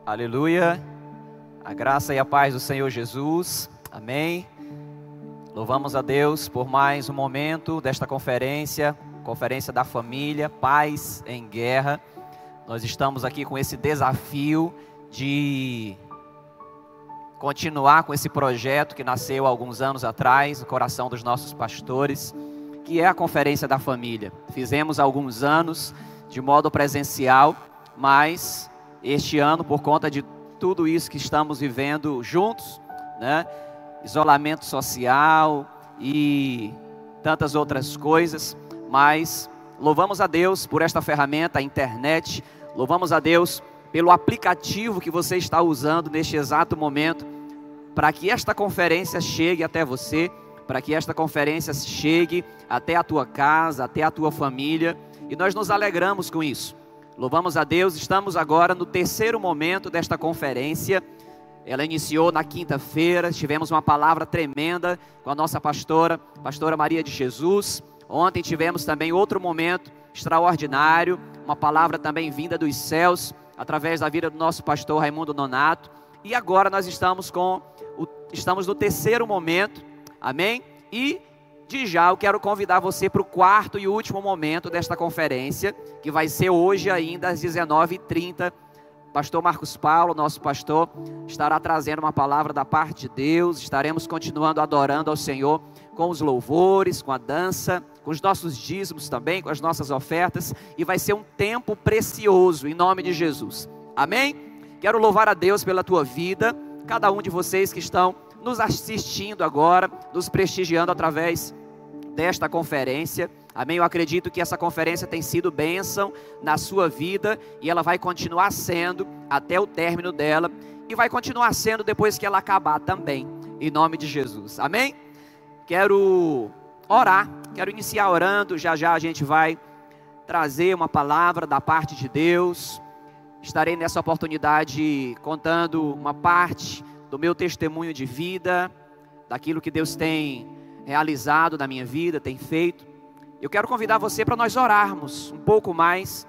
Aleluia, a graça e a paz do Senhor Jesus, amém. Louvamos a Deus por mais um momento desta conferência da família, paz em guerra. Nós estamos aqui com esse desafio de continuar com esse projeto que nasceu há alguns anos atrás, no coração dos nossos pastores, que é a conferência da família. Fizemos há alguns anos de modo presencial, mas este ano, por conta de tudo isso que estamos vivendo juntos, né? Isolamento social e tantas outras coisas, mas louvamos a Deus por esta ferramenta, a internet, louvamos a Deus pelo aplicativo que você está usando neste exato momento, para que esta conferência chegue até você, para que esta conferência chegue até a tua casa, até a tua família, e nós nos alegramos com isso. Louvamos a Deus, estamos agora no terceiro momento desta conferência. Ela iniciou na quinta-feira, tivemos uma palavra tremenda com a nossa pastora Maria de Jesus. Ontem tivemos também outro momento extraordinário, uma palavra também vinda dos céus, através da vida do nosso pastor Raimundo Nonato. E agora nós estamos no terceiro momento, amém? E de já eu quero convidar você para o quarto e último momento desta conferência, que vai ser hoje ainda às 19h30. Pastor Marcos Paulo, nosso pastor, estará trazendo uma palavra da parte de Deus. Estaremos continuando adorando ao Senhor com os louvores, com a dança, com os nossos dízimos também, com as nossas ofertas. E vai ser um tempo precioso, em nome de Jesus. Amém? Quero louvar a Deus pela tua vida, cada um de vocês que estão nos assistindo agora, nos prestigiando através desta conferência, amém? Eu acredito que essa conferência tem sido bênção na sua vida e ela vai continuar sendo até o término dela e vai continuar sendo depois que ela acabar também, em nome de Jesus, amém? Quero orar, quero iniciar orando, já a gente vai trazer uma palavra da parte de Deus. Estarei nessa oportunidade contando uma parte do meu testemunho de vida, daquilo que Deus tem realizado na minha vida, tem feito. Eu quero convidar você para nós orarmos um pouco mais,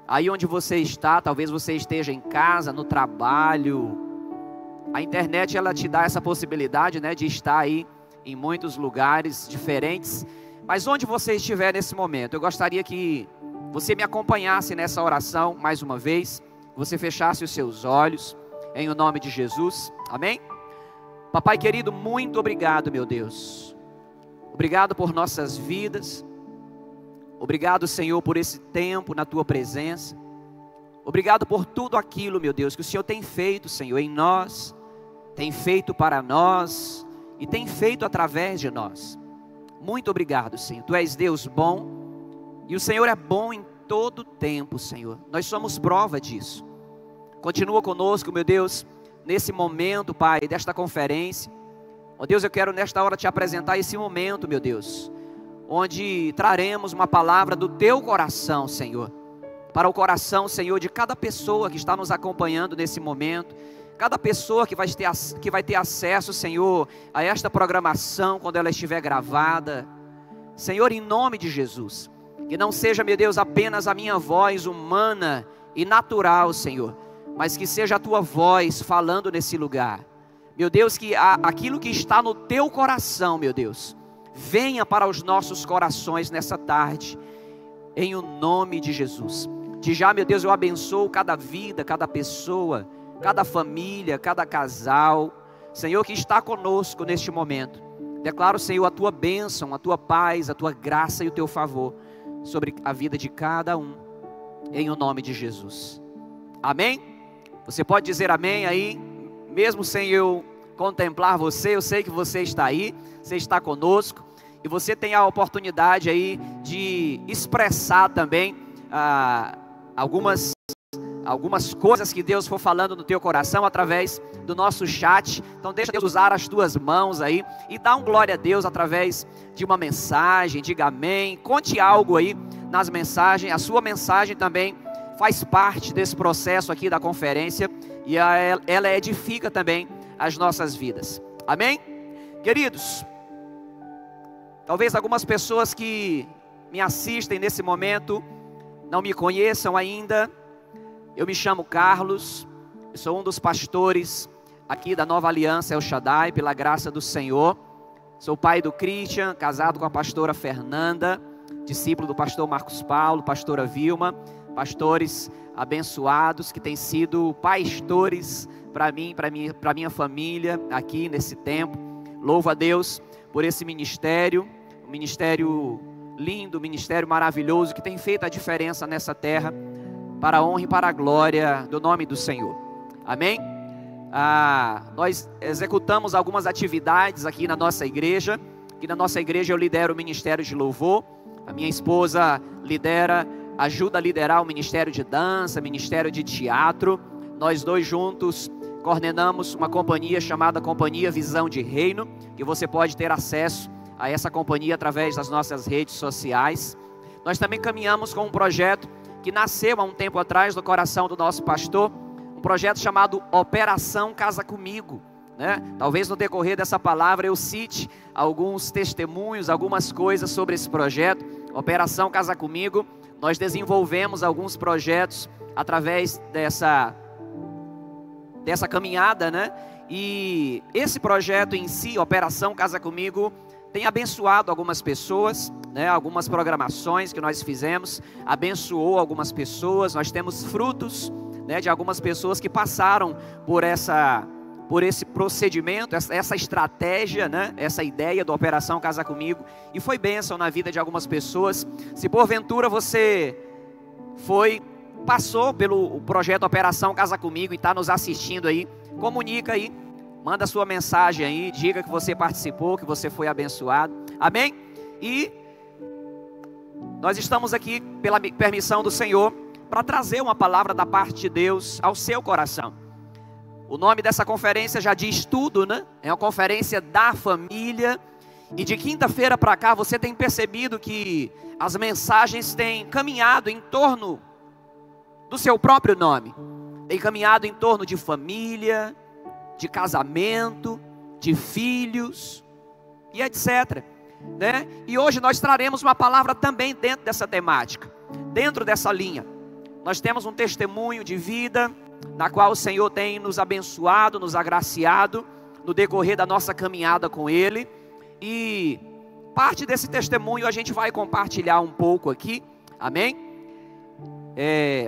aí onde você está. Talvez você esteja em casa, no trabalho. A internet, ela te dá essa possibilidade, né, de estar aí em muitos lugares diferentes. Mas onde você estiver nesse momento, eu gostaria que você me acompanhasse nessa oração mais uma vez, que você fechasse os seus olhos, em o nome de Jesus, amém? Papai querido, muito obrigado, meu Deus. Obrigado por nossas vidas. Obrigado, Senhor, por esse tempo na tua presença. Obrigado por tudo aquilo, meu Deus, que o Senhor tem feito, Senhor, em nós, tem feito para nós e tem feito através de nós. Muito obrigado, Senhor. Tu és Deus bom e o Senhor é bom em todo tempo, Senhor. Nós somos prova disso. Continua conosco, meu Deus, nesse momento, Pai, desta conferência. Ó Deus, eu quero nesta hora te apresentar esse momento, meu Deus, onde traremos uma palavra do teu coração, Senhor, para o coração, Senhor, de cada pessoa que está nos acompanhando nesse momento, cada pessoa que vai ter acesso, Senhor, a esta programação quando ela estiver gravada. Senhor, em nome de Jesus, que não seja, meu Deus, apenas a minha voz humana e natural, Senhor, mas que seja a tua voz falando nesse lugar. Meu Deus, que aquilo que está no teu coração, meu Deus, venha para os nossos corações nessa tarde, em o nome de Jesus. De já, meu Deus, eu abençoo cada vida, cada pessoa, cada família, cada casal, Senhor, que está conosco neste momento. Declaro, Senhor, a tua bênção, a tua paz, a tua graça e o teu favor sobre a vida de cada um, em o nome de Jesus. Amém? Você pode dizer amém aí, mesmo sem eu contemplar você. Eu sei que você está aí, você está conosco, e você tem a oportunidade aí de expressar também algumas coisas que Deus for falando no teu coração através do nosso chat. Então deixa Deus usar as tuas mãos aí e dá um glória a Deus através de uma mensagem. Diga amém, conte algo aí nas mensagens. A sua mensagem também faz parte desse processo aqui da conferência e ela edifica também as nossas vidas, amém? Queridos, talvez algumas pessoas que me assistem nesse momento não me conheçam ainda. Eu me chamo Carlos, Eu sou um dos pastores aqui da Nova Aliança El Shaddai, pela graça do Senhor. Sou pai do Christian, casado com a pastora Fernanda, discípulo do pastor Marcos Paulo, pastora Vilma, pastores abençoados que têm sido pastores para mim, para minha família aqui nesse tempo. Louvo a Deus por esse ministério, um ministério lindo, um ministério maravilhoso que tem feito a diferença nessa terra, para a honra e para a glória do nome do Senhor. Amém? Nós executamos algumas atividades aqui na nossa igreja. Aqui na nossa igreja eu lidero o ministério de louvor. A minha esposa ajuda a liderar o ministério de dança, ministério de teatro. Nós dois juntos coordenamos uma companhia chamada Companhia Visão de Reino, que você pode ter acesso a essa companhia através das nossas redes sociais. Nós também caminhamos com um projeto que nasceu há um tempo atrás no coração do nosso pastor, um projeto chamado Operação Casa Comigo, né? Talvez no decorrer dessa palavra eu cite alguns testemunhos, algumas coisas sobre esse projeto, Operação Casa Comigo. Nós desenvolvemos alguns projetos através dessa caminhada, né? E esse projeto em si, Operação Casa Comigo, tem abençoado algumas pessoas, né? Algumas programações que nós fizemos, abençoou algumas pessoas. Nós temos frutos, né, de algumas pessoas que passaram por esse procedimento, essa estratégia, né? Essa ideia do Operação Casa Comigo, e foi bênção na vida de algumas pessoas. Se porventura você passou pelo projeto Operação Casa Comigo e está nos assistindo aí, comunica aí, manda sua mensagem aí, diga que você participou, que você foi abençoado. Amém? E nós estamos aqui pela permissão do Senhor para trazer uma palavra da parte de Deus ao seu coração. O nome dessa conferência já diz tudo, né? É uma conferência da família. E de quinta-feira para cá você tem percebido que as mensagens têm caminhado em torno do seu próprio nome. Tem caminhado em torno de família, de casamento, de filhos e etc, né? E hoje nós traremos uma palavra também dentro dessa temática, dentro dessa linha. Nós temos um testemunho de vida na qual o Senhor tem nos abençoado, nos agraciado no decorrer da nossa caminhada com Ele. E parte desse testemunho a gente vai compartilhar um pouco aqui, amém?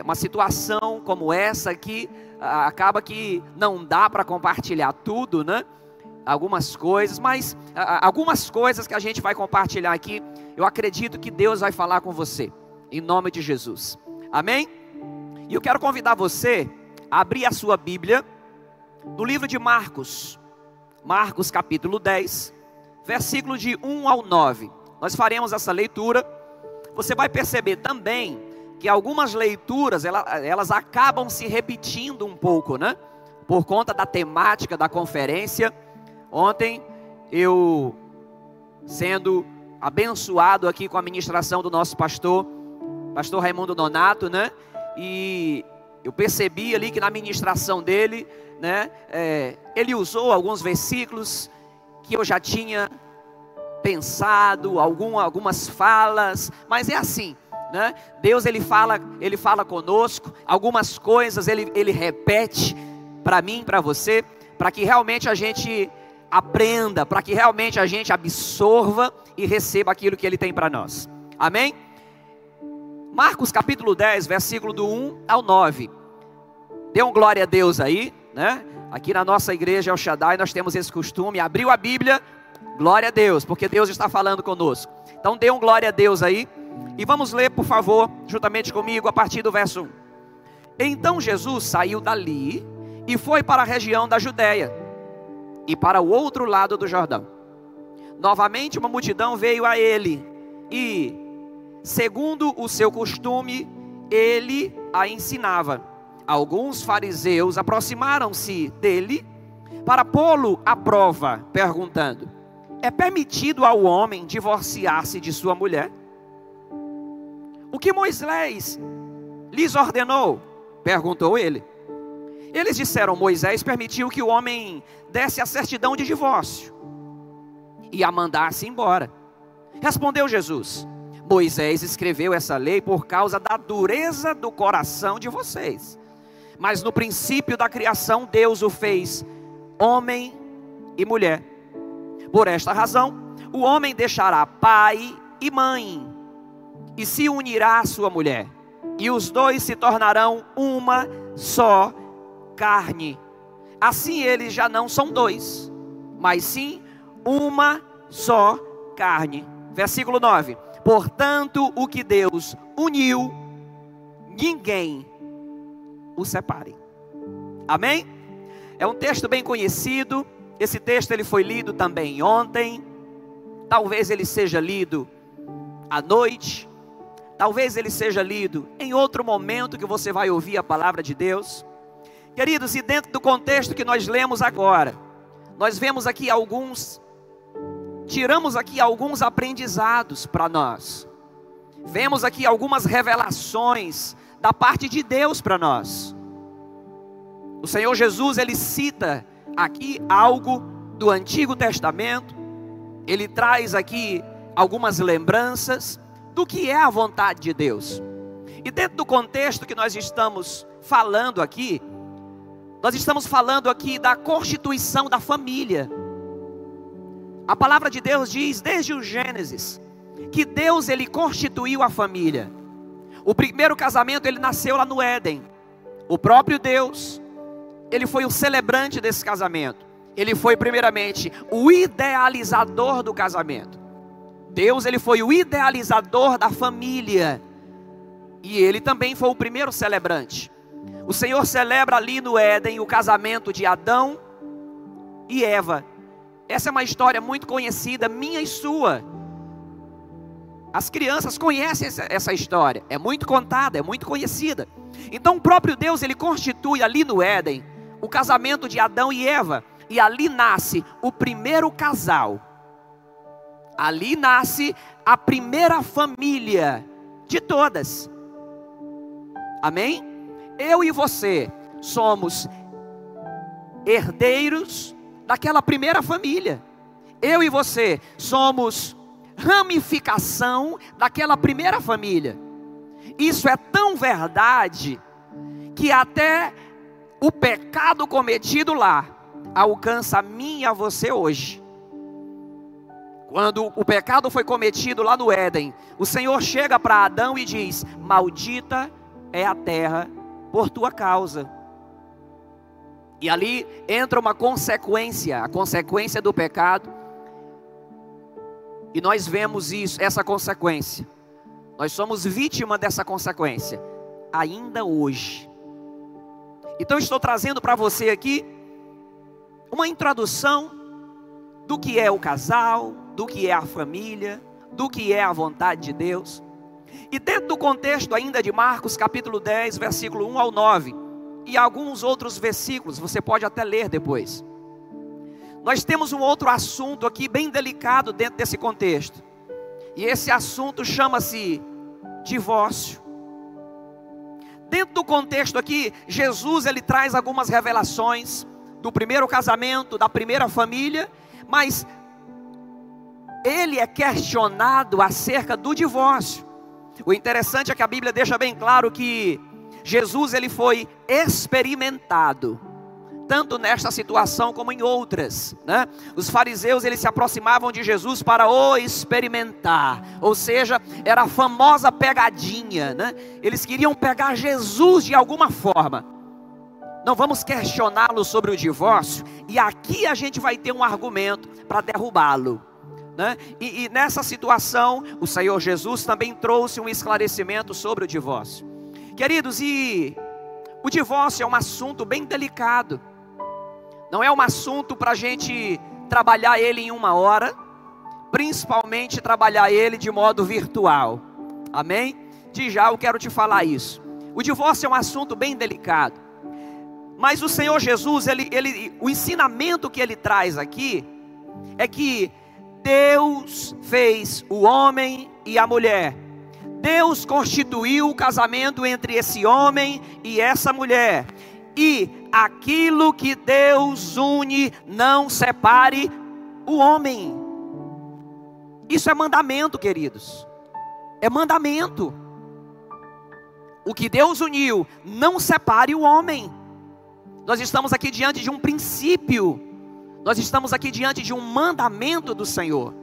Uma situação como essa aqui, acaba que não dá para compartilhar tudo, né? Algumas coisas, mas algumas coisas que a gente vai compartilhar aqui, eu acredito que Deus vai falar com você, em nome de Jesus, amém? E eu quero convidar você a abrir a sua Bíblia no livro de Marcos, Marcos capítulo 10, versículo de 1 ao 9. Nós faremos essa leitura. Você vai perceber também que algumas leituras, elas acabam se repetindo um pouco, né? Por conta da temática da conferência. Ontem, eu sendo abençoado aqui com a ministração do nosso pastor Raimundo Nonato, né? E eu percebi ali que na ministração dele, né? Ele usou alguns versículos que eu já tinha pensado, algumas falas, mas é assim, né? Deus ele fala conosco, algumas coisas ele repete para mim, para você, para que realmente a gente aprenda, para que realmente a gente absorva e receba aquilo que Ele tem para nós, amém? Marcos capítulo 10, versículo do 1 ao 9, dê um glória a Deus aí, né? Aqui na nossa igreja El Shaddai nós temos esse costume, abriu a Bíblia, glória a Deus, porque Deus está falando conosco. Então dê um glória a Deus aí, e vamos ler por favor, juntamente comigo, a partir do verso 1. Então Jesus saiu dali e foi para a região da Judéia e para o outro lado do Jordão. Novamente uma multidão veio a ele e, segundo o seu costume, ele a ensinava. Alguns fariseus aproximaram-se dele para pô-lo à prova, perguntando: é permitido ao homem divorciar-se de sua mulher? O que Moisés lhes ordenou? Perguntou ele. Eles disseram: Moisés permitiu que o homem desse a certidão de divórcio e a mandasse embora. Respondeu Jesus: Moisés escreveu essa lei por causa da dureza do coração de vocês. Mas no princípio da criação, Deus o fez homem e mulher. Por esta razão, o homem deixará pai e mãe, e se unirá à sua mulher, e os dois se tornarão uma só carne. Assim eles já não são dois, mas sim uma só carne. Versículo 9. Portanto, o que Deus uniu, ninguém o separe. Amém? É um texto bem conhecido. Esse texto ele foi lido também ontem. Talvez ele seja lido à noite. Talvez ele seja lido em outro momento que você vai ouvir a palavra de Deus. Queridos, e dentro do contexto que nós lemos agora, nós vemos aqui tiramos aqui alguns aprendizados para nós. Vemos aqui algumas revelações da parte de Deus para nós. O Senhor Jesus, ele cita aqui algo do Antigo Testamento. Ele traz aqui algumas lembranças do que é a vontade de Deus. E dentro do contexto que nós estamos falando aqui, nós estamos falando aqui da constituição da família. A palavra de Deus diz desde o Gênesis que Deus ele constituiu a família. O primeiro casamento ele nasceu lá no Éden. O próprio Deus, ele foi o celebrante desse casamento. Ele foi primeiramente o idealizador do casamento. Deus ele foi o idealizador da família. E ele também foi o primeiro celebrante. O Senhor celebra ali no Éden o casamento de Adão e Eva. Essa é uma história muito conhecida, minha e sua. As crianças conhecem essa história. É muito contada, é muito conhecida. Então o próprio Deus ele constitui ali no Éden o casamento de Adão e Eva. E ali nasce o primeiro casal. Ali nasce a primeira família de todas. Amém? Eu e você somos herdeiros daquela primeira família. Eu e você somos ramificação daquela primeira família. Isso é tão verdade que até o pecado cometido lá alcança a mim e a você hoje. Quando o pecado foi cometido lá no Éden, o Senhor chega para Adão e diz: maldita é a terra por tua causa. E ali entra uma consequência, a consequência do pecado. E nós vemos isso, essa consequência. Nós somos vítima dessa consequência, ainda hoje. Então estou trazendo para você aqui uma introdução do que é o casal, do que é a família, do que é a vontade de Deus. E dentro do contexto ainda de Marcos capítulo 10, versículo 1 ao 9, e alguns outros versículos, você pode até ler depois. Nós temos um outro assunto aqui bem delicado dentro desse contexto. E esse assunto chama-se divórcio. Dentro do contexto aqui, Jesus ele traz algumas revelações do primeiro casamento, da primeira família, mas ele é questionado acerca do divórcio. O interessante é que a Bíblia deixa bem claro que Jesus ele foi experimentado, tanto nesta situação como em outras, né? Os fariseus eles se aproximavam de Jesus para o experimentar, ou seja, era a famosa pegadinha, né? Eles queriam pegar Jesus de alguma forma. Não vamos questioná-lo sobre o divórcio, e aqui a gente vai ter um argumento para derrubá-lo, né? E nessa situação, o Senhor Jesus também trouxe um esclarecimento sobre o divórcio. Queridos, e o divórcio é um assunto bem delicado. Não é um assunto para a gente trabalhar ele em uma hora, principalmente trabalhar ele de modo virtual. Amém? De já eu quero te falar isso. O divórcio é um assunto bem delicado. Mas o Senhor Jesus, o ensinamento que ele traz aqui é que Deus fez o homem e a mulher. Deus constituiu o casamento entre esse homem e essa mulher. E aquilo que Deus une, não separe o homem. Isso é mandamento, queridos. É mandamento. O que Deus uniu, não separe o homem. Nós estamos aqui diante de um princípio. Nós estamos aqui diante de um mandamento do Senhor.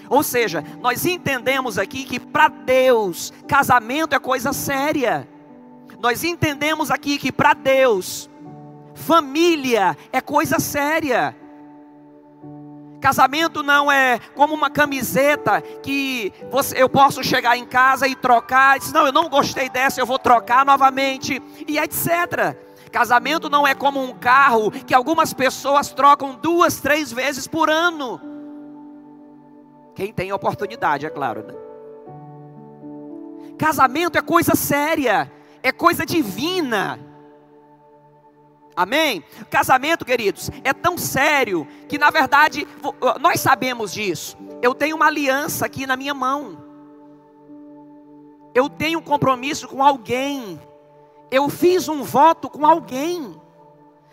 Ou seja, nós entendemos aqui que para Deus, casamento é coisa séria. Nós entendemos aqui que para Deus, família é coisa séria. Casamento não é como uma camiseta que eu posso chegar em casa e trocar. Diz, não, eu não gostei dessa, eu vou trocar novamente, e etc. Casamento não é como um carro que algumas pessoas trocam 2, 3 vezes por ano. Quem tem oportunidade, é claro, né? Casamento é coisa séria, é coisa divina. Amém? Casamento, queridos, é tão sério que na verdade, nós sabemos disso. Eu tenho uma aliança aqui na minha mão. Eu tenho um compromisso com alguém. Eu fiz um voto com alguém.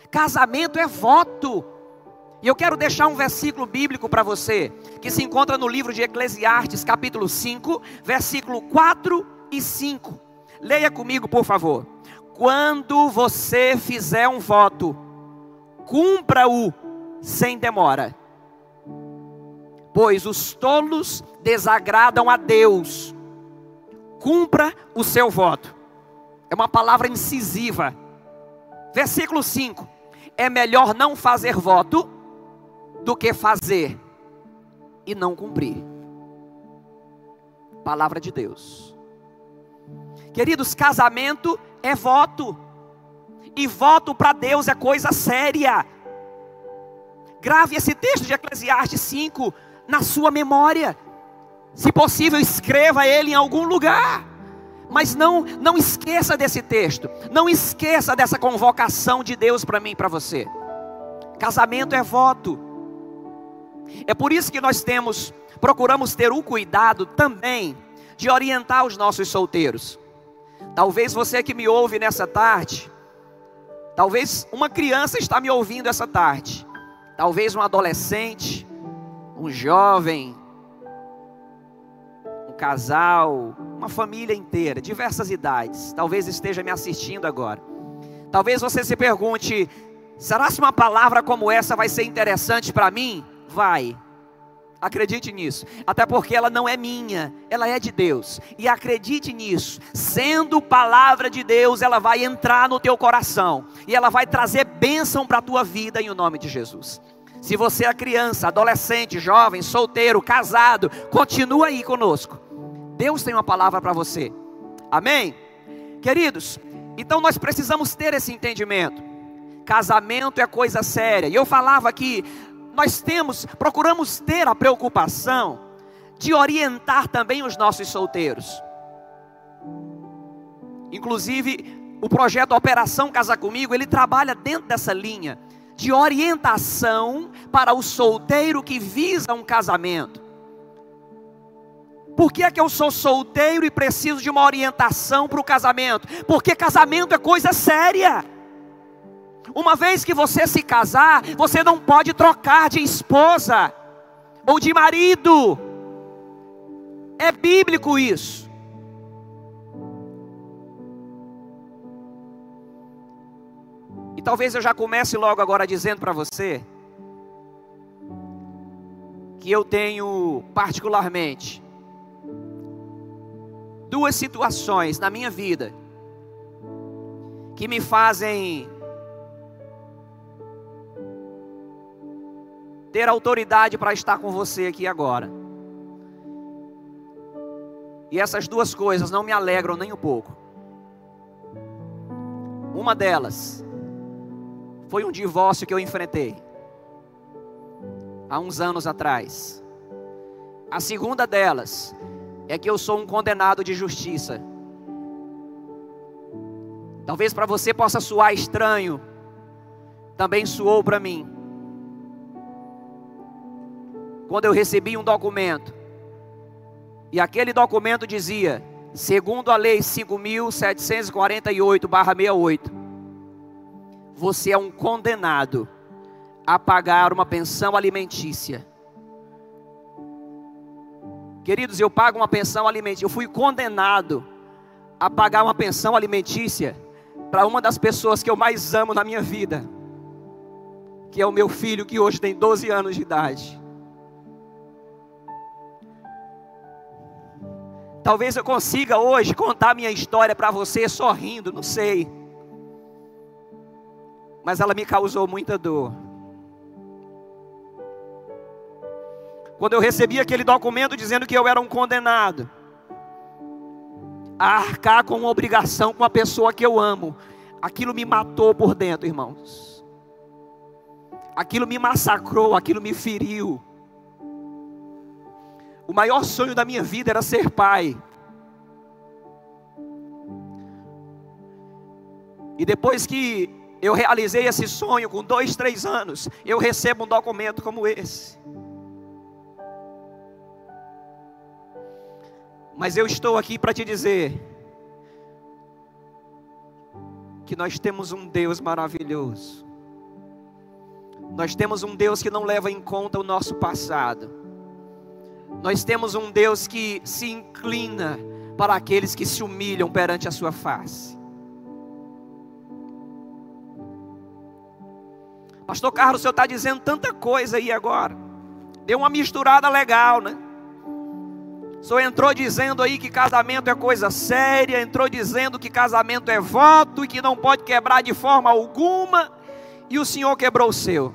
Casamento é voto. E eu quero deixar um versículo bíblico para você, que se encontra no livro de Eclesiastes, capítulo 5, versículo 4 e 5. Leia comigo, por favor. Quando você fizer um voto, cumpra-o sem demora, pois os tolos desagradam a Deus. Cumpra o seu voto. É uma palavra incisiva. Versículo 5. É melhor não fazer voto do que fazer e não cumprir. Palavra de Deus. Queridos, casamento é voto. E voto para Deus é coisa séria. Grave esse texto de Eclesiastes 5 na sua memória. Se possível, escreva ele em algum lugar. Mas não esqueça desse texto. Não esqueça dessa convocação de Deus para mim e para você. Casamento é voto. É por isso que nós procuramos ter o cuidado também de orientar os nossos solteiros. Talvez você que me ouve nessa tarde, talvez uma criança está me ouvindo essa tarde, talvez um adolescente, um jovem, um casal, uma família inteira, diversas idades, talvez esteja me assistindo agora. Talvez você se pergunte, será que uma palavra como essa vai ser interessante para mim? Vai. Acredite nisso, até porque ela não é minha, ela é de Deus. E acredite nisso, sendo palavra de Deus, ela vai entrar no teu coração e ela vai trazer bênção para a tua vida em nome de Jesus. Se você é criança, adolescente, jovem, solteiro, casado, continua aí conosco. Deus tem uma palavra para você. Amém? Queridos, então nós precisamos ter esse entendimento. Casamento é coisa séria. E eu falava aqui, nós procuramos ter a preocupação de orientar também os nossos solteiros. Inclusive, o projeto Operação Casa Comigo, ele trabalha dentro dessa linha de orientação para o solteiro que visa um casamento. Por que é que eu sou solteiro e preciso de uma orientação para o casamento? Porque casamento é coisa séria. Uma vez que você se casar, você não pode trocar de esposa ou de marido. É bíblico isso. E talvez eu já comece logo agora dizendo para você que eu tenho particularmente 2 situações na minha vida que me fazem ter autoridade para estar com você aqui agora. E essas 2 coisas não me alegram nem um pouco. Uma delas foi um divórcio que eu enfrentei há uns anos atrás. A segunda delas é que eu sou um condenado de justiça. Talvez para você possa soar estranho, também soou para mim. Quando eu recebi um documento, e aquele documento dizia, segundo a lei 5.748/68, você é um condenado a pagar uma pensão alimentícia. Queridos, eu pago uma pensão alimentícia. Eu fui condenado a pagar uma pensão alimentícia para uma das pessoas que eu mais amo na minha vida, que é o meu filho, que hoje tem 12 anos de idade. Talvez eu consiga hoje contar minha história para você sorrindo, não sei. Mas ela me causou muita dor. Quando eu recebi aquele documento dizendo que eu era um condenado a arcar com uma obrigação com a pessoa que eu amo, aquilo me matou por dentro, irmãos. Aquilo me massacrou, aquilo me feriu. O maior sonho da minha vida era ser pai. E depois que eu realizei esse sonho, com 2, 3 anos, eu recebo um documento como esse. Mas eu estou aqui para te dizer que nós temos um Deus maravilhoso. Nós temos um Deus que não leva em conta o nosso passado. Nós temos um Deus que se inclina para aqueles que se humilham perante a sua face. Pastor Carlos, o senhor está dizendo tanta coisa aí agora. Deu uma misturada legal, né? O senhor entrou dizendo aí que casamento é coisa séria, entrou dizendo que casamento é voto e que não pode quebrar de forma alguma, e o senhor quebrou o seu.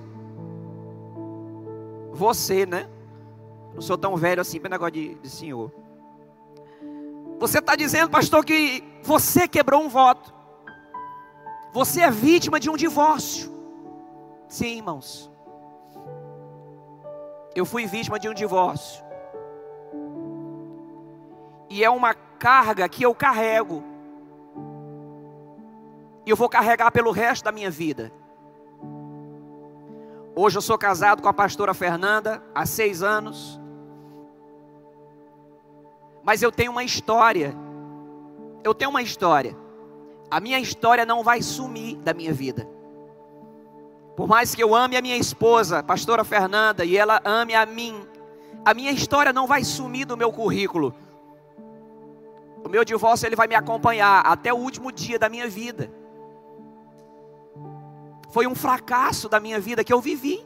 Você, né? Não sou tão velho assim para negócio de senhor. Você está dizendo, pastor, que você quebrou um voto. Você é vítima de um divórcio. Sim, irmãos. Eu fui vítima de um divórcio. E é uma carga que eu carrego. E eu vou carregar pelo resto da minha vida. Hoje eu sou casado com a pastora Fernanda há 6 anos. Mas eu tenho uma história. Eu tenho uma história. A minha história não vai sumir da minha vida. Por mais que eu ame a minha esposa, pastora Fernanda, e ela ame a mim, a minha história não vai sumir do meu currículo. O meu divórcio ele vai me acompanhar até o último dia da minha vida. Foi um fracasso da minha vida que eu vivi.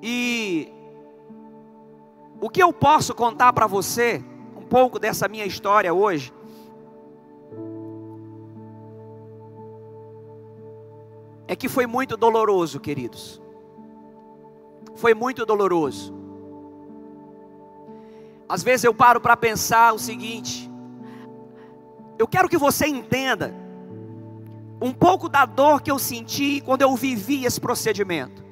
E o que eu posso contar para você, um pouco dessa minha história hoje, é que foi muito doloroso, queridos. Foi muito doloroso. Às vezes eu paro para pensar o seguinte: eu quero que você entenda um pouco da dor que eu senti quando eu vivi esse procedimento,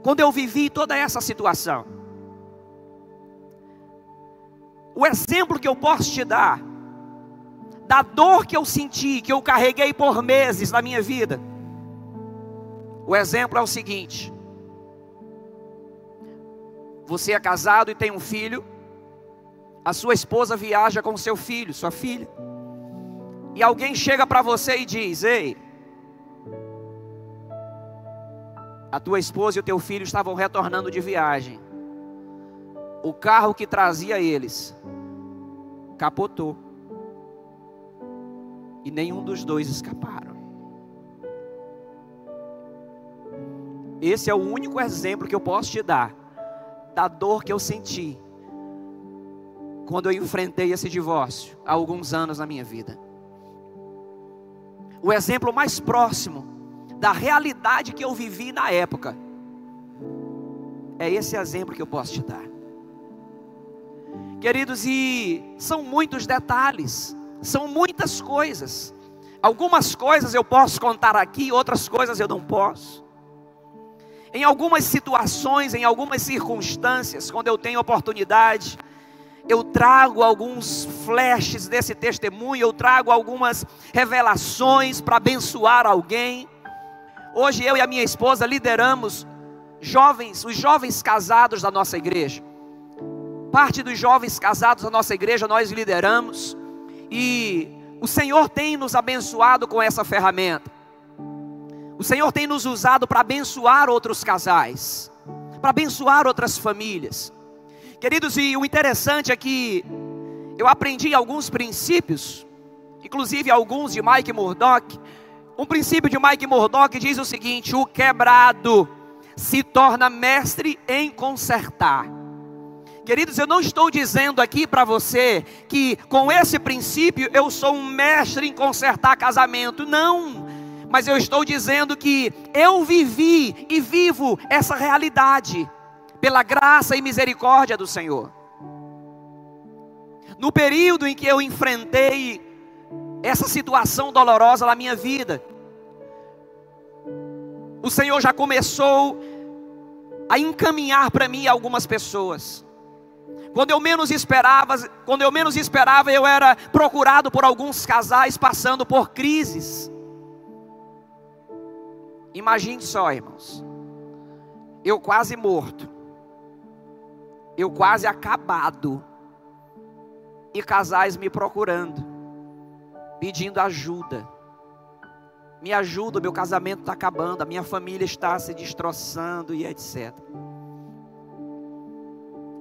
quando eu vivi toda essa situação. O exemplo que eu posso te dar da dor que eu senti, que eu carreguei por meses na minha vida, o exemplo é o seguinte: você é casado e tem um filho, a sua esposa viaja com o seu filho, sua filha, e alguém chega para você e diz: ei, a tua esposa e o teu filho estavam retornando de viagem, o carro que trazia eles capotou, e nenhum dos dois escaparam. Esse é o único exemplo que eu posso te dar da dor que eu senti quando eu enfrentei esse divórcio há alguns anos na minha vida. O exemplo mais próximo da realidade que eu vivi na época é esse exemplo que eu posso te dar, queridos. E são muitos detalhes, são muitas coisas. Algumas coisas eu posso contar aqui, outras coisas eu não posso. Em algumas situações, em algumas circunstâncias, quando eu tenho oportunidade, eu trago alguns flashes desse testemunho, eu trago algumas revelações para abençoar alguém. Hoje eu e a minha esposa lideramos os jovens casados da nossa igreja. Parte dos jovens casados da nossa igreja nós lideramos, e o Senhor tem nos abençoado com essa ferramenta. O Senhor tem nos usado para abençoar outros casais, para abençoar outras famílias. Queridos, e o interessante é que eu aprendi alguns princípios, inclusive alguns de Mike Murdock. Um princípio de Mike Murdock diz o seguinte: o quebrado se torna mestre em consertar. Queridos, eu não estou dizendo aqui para você que com esse princípio eu sou um mestre em consertar casamento, não. Mas eu estou dizendo que eu vivi e vivo essa realidade pela graça e misericórdia do Senhor. No período em que eu enfrentei essa situação dolorosa na minha vida, o Senhor já começou a encaminhar para mim algumas pessoas. Quando eu menos esperava, eu era procurado por alguns casais passando por crises. Imagine só, irmãos, eu quase morto, eu quase acabado, e casais me procurando, pedindo ajuda. Me ajuda, meu casamento está acabando, a minha família está se destroçando e etc.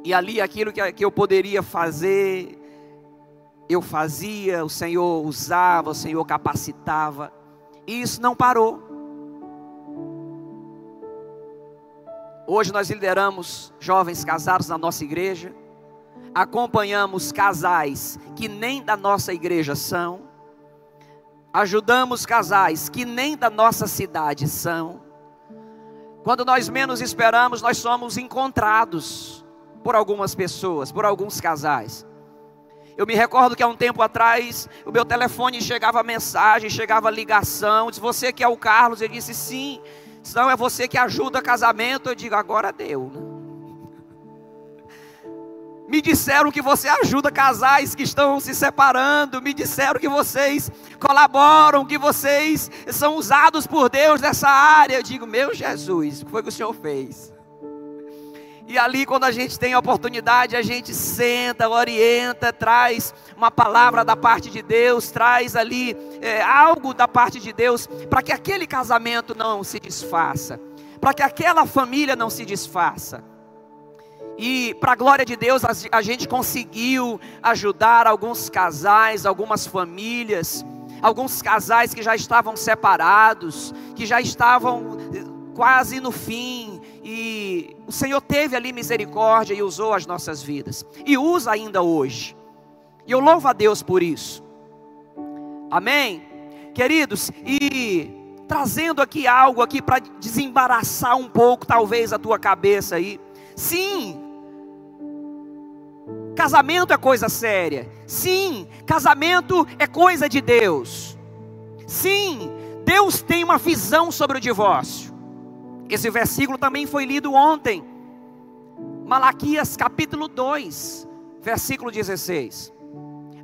E ali aquilo que eu poderia fazer, eu fazia, o Senhor usava, o Senhor capacitava. E isso não parou. Hoje nós lideramos jovens casados na nossa igreja. Acompanhamos casais que nem da nossa igreja são. Ajudamos casais que nem da nossa cidade são. Quando nós menos esperamos, nós somos encontrados por algumas pessoas, por alguns casais. Eu me recordo que há um tempo atrás, o meu telefone chegava mensagem, chegava ligação. Disse: você que é o Carlos? Eu disse: sim. Não, é você que ajuda casamento. Eu digo: agora deu, né? Me disseram que você ajuda casais que estão se separando. Me disseram que vocês colaboram, que vocês são usados por Deus nessa área. Eu digo: meu Jesus, o que foi que o Senhor fez? E ali, quando a gente tem a oportunidade, a gente senta, orienta, traz uma palavra da parte de Deus, traz ali algo da parte de Deus, para que aquele casamento não se desfaça, para que aquela família não se desfaça. E para a glória de Deus, a gente conseguiu ajudar alguns casais, algumas famílias, alguns casais que já estavam separados, que já estavam quase no fim. E o Senhor teve ali misericórdia e usou as nossas vidas. E usa ainda hoje. E eu louvo a Deus por isso. Amém? Queridos, e trazendo aqui algo aqui para desembaraçar um pouco talvez a tua cabeça aí. Sim, casamento é coisa séria. Sim, casamento é coisa de Deus. Sim, Deus tem uma visão sobre o divórcio. Esse versículo também foi lido ontem. Malaquias capítulo 2, versículo 16.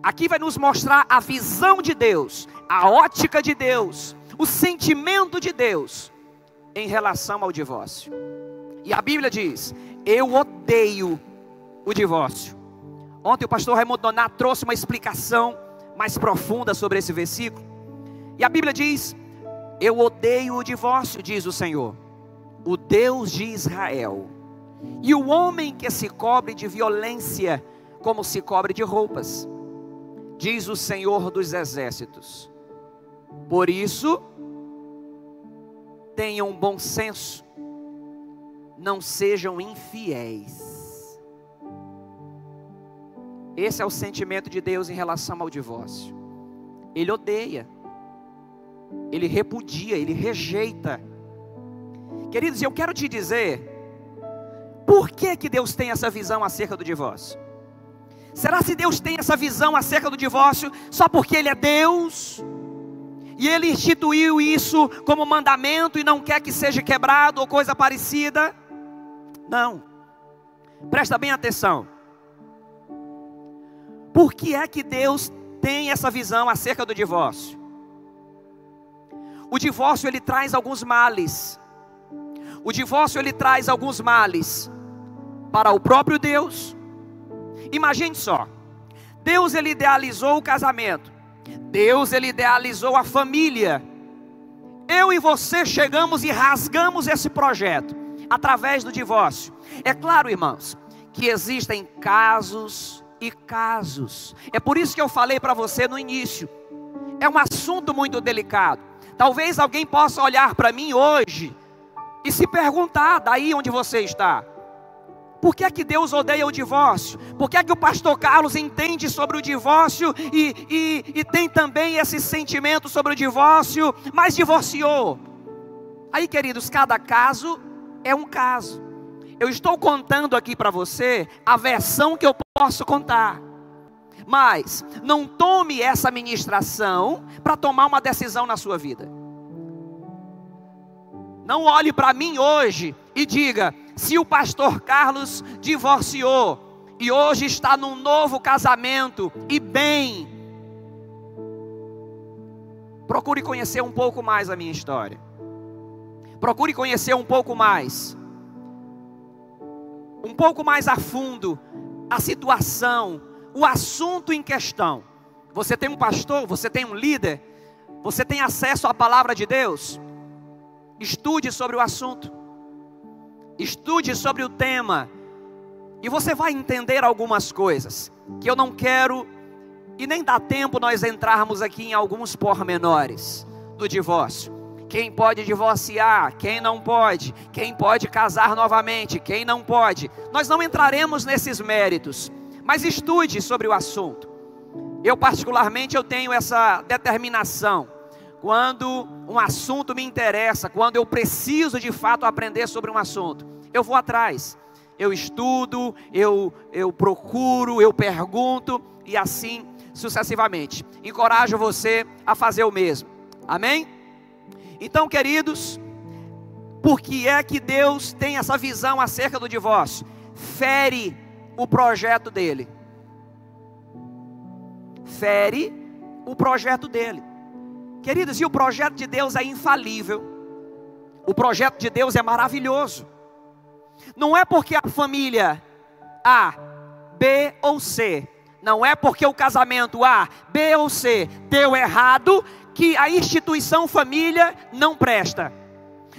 Aqui vai nos mostrar a visão de Deus, a ótica de Deus, o sentimento de Deus em relação ao divórcio. E a Bíblia diz: eu odeio o divórcio. Ontem o pastor Raimundo Donato trouxe uma explicação mais profunda sobre esse versículo. E a Bíblia diz: eu odeio o divórcio, diz o Senhor, o Deus de Israel, e o homem que se cobre de violência como se cobre de roupas, diz o Senhor dos exércitos. Por isso, tenham bom senso, não sejam infiéis. Esse é o sentimento de Deus em relação ao divórcio. Ele odeia, ele repudia, ele rejeita. Queridos, eu quero te dizer, por que Deus tem essa visão acerca do divórcio? Será se Deus tem essa visão acerca do divórcio só porque Ele é Deus? E Ele instituiu isso como mandamento e não quer que seja quebrado ou coisa parecida? Não. Presta bem atenção. Por que é que Deus tem essa visão acerca do divórcio? O divórcio, ele traz alguns males. O divórcio, ele traz alguns males para o próprio Deus. Imagine só, Deus, ele idealizou o casamento, Deus, ele idealizou a família. Eu e você chegamos e rasgamos esse projeto, através do divórcio. É claro, irmãos, que existem casos e casos. É por isso que eu falei para você no início. É um assunto muito delicado. Talvez alguém possa olhar para mim hoje e se perguntar, daí onde você está: por que é que Deus odeia o divórcio? Por que é que o pastor Carlos entende sobre o divórcio e tem também esse sentimento sobre o divórcio, mas divorciou? Aí, queridos, cada caso é um caso. Eu estou contando aqui para você a versão que eu posso contar. Mas não tome essa ministração para tomar uma decisão na sua vida. Não olhe para mim hoje e diga: se o pastor Carlos divorciou e hoje está num novo casamento e bem, procure conhecer um pouco mais a minha história. Procure conhecer um pouco mais a fundo a situação, o assunto em questão. Você tem um pastor, você tem um líder, você tem acesso à palavra de Deus. Estude sobre o assunto, estude sobre o tema, e você vai entender algumas coisas que eu não quero, e nem dá tempo nós entrarmos aqui em alguns pormenores do divórcio. Quem pode divorciar, quem não pode, quem pode casar novamente, quem não pode. Nós não entraremos nesses méritos, mas estude sobre o assunto. Eu particularmente tenho essa determinação. Quando um assunto me interessa, quando eu preciso de fato aprender sobre um assunto, eu vou atrás, eu estudo, eu procuro, eu pergunto, e assim sucessivamente. Encorajo você a fazer o mesmo, amém? Então, queridos, por que é que Deus tem essa visão acerca do divórcio? Fere o projeto dele. Fere o projeto dele. Queridos, e o projeto de Deus é infalível. O projeto de Deus é maravilhoso. Não é porque a família A, B ou C, não é porque o casamento A, B ou C deu errado, que a instituição família não presta.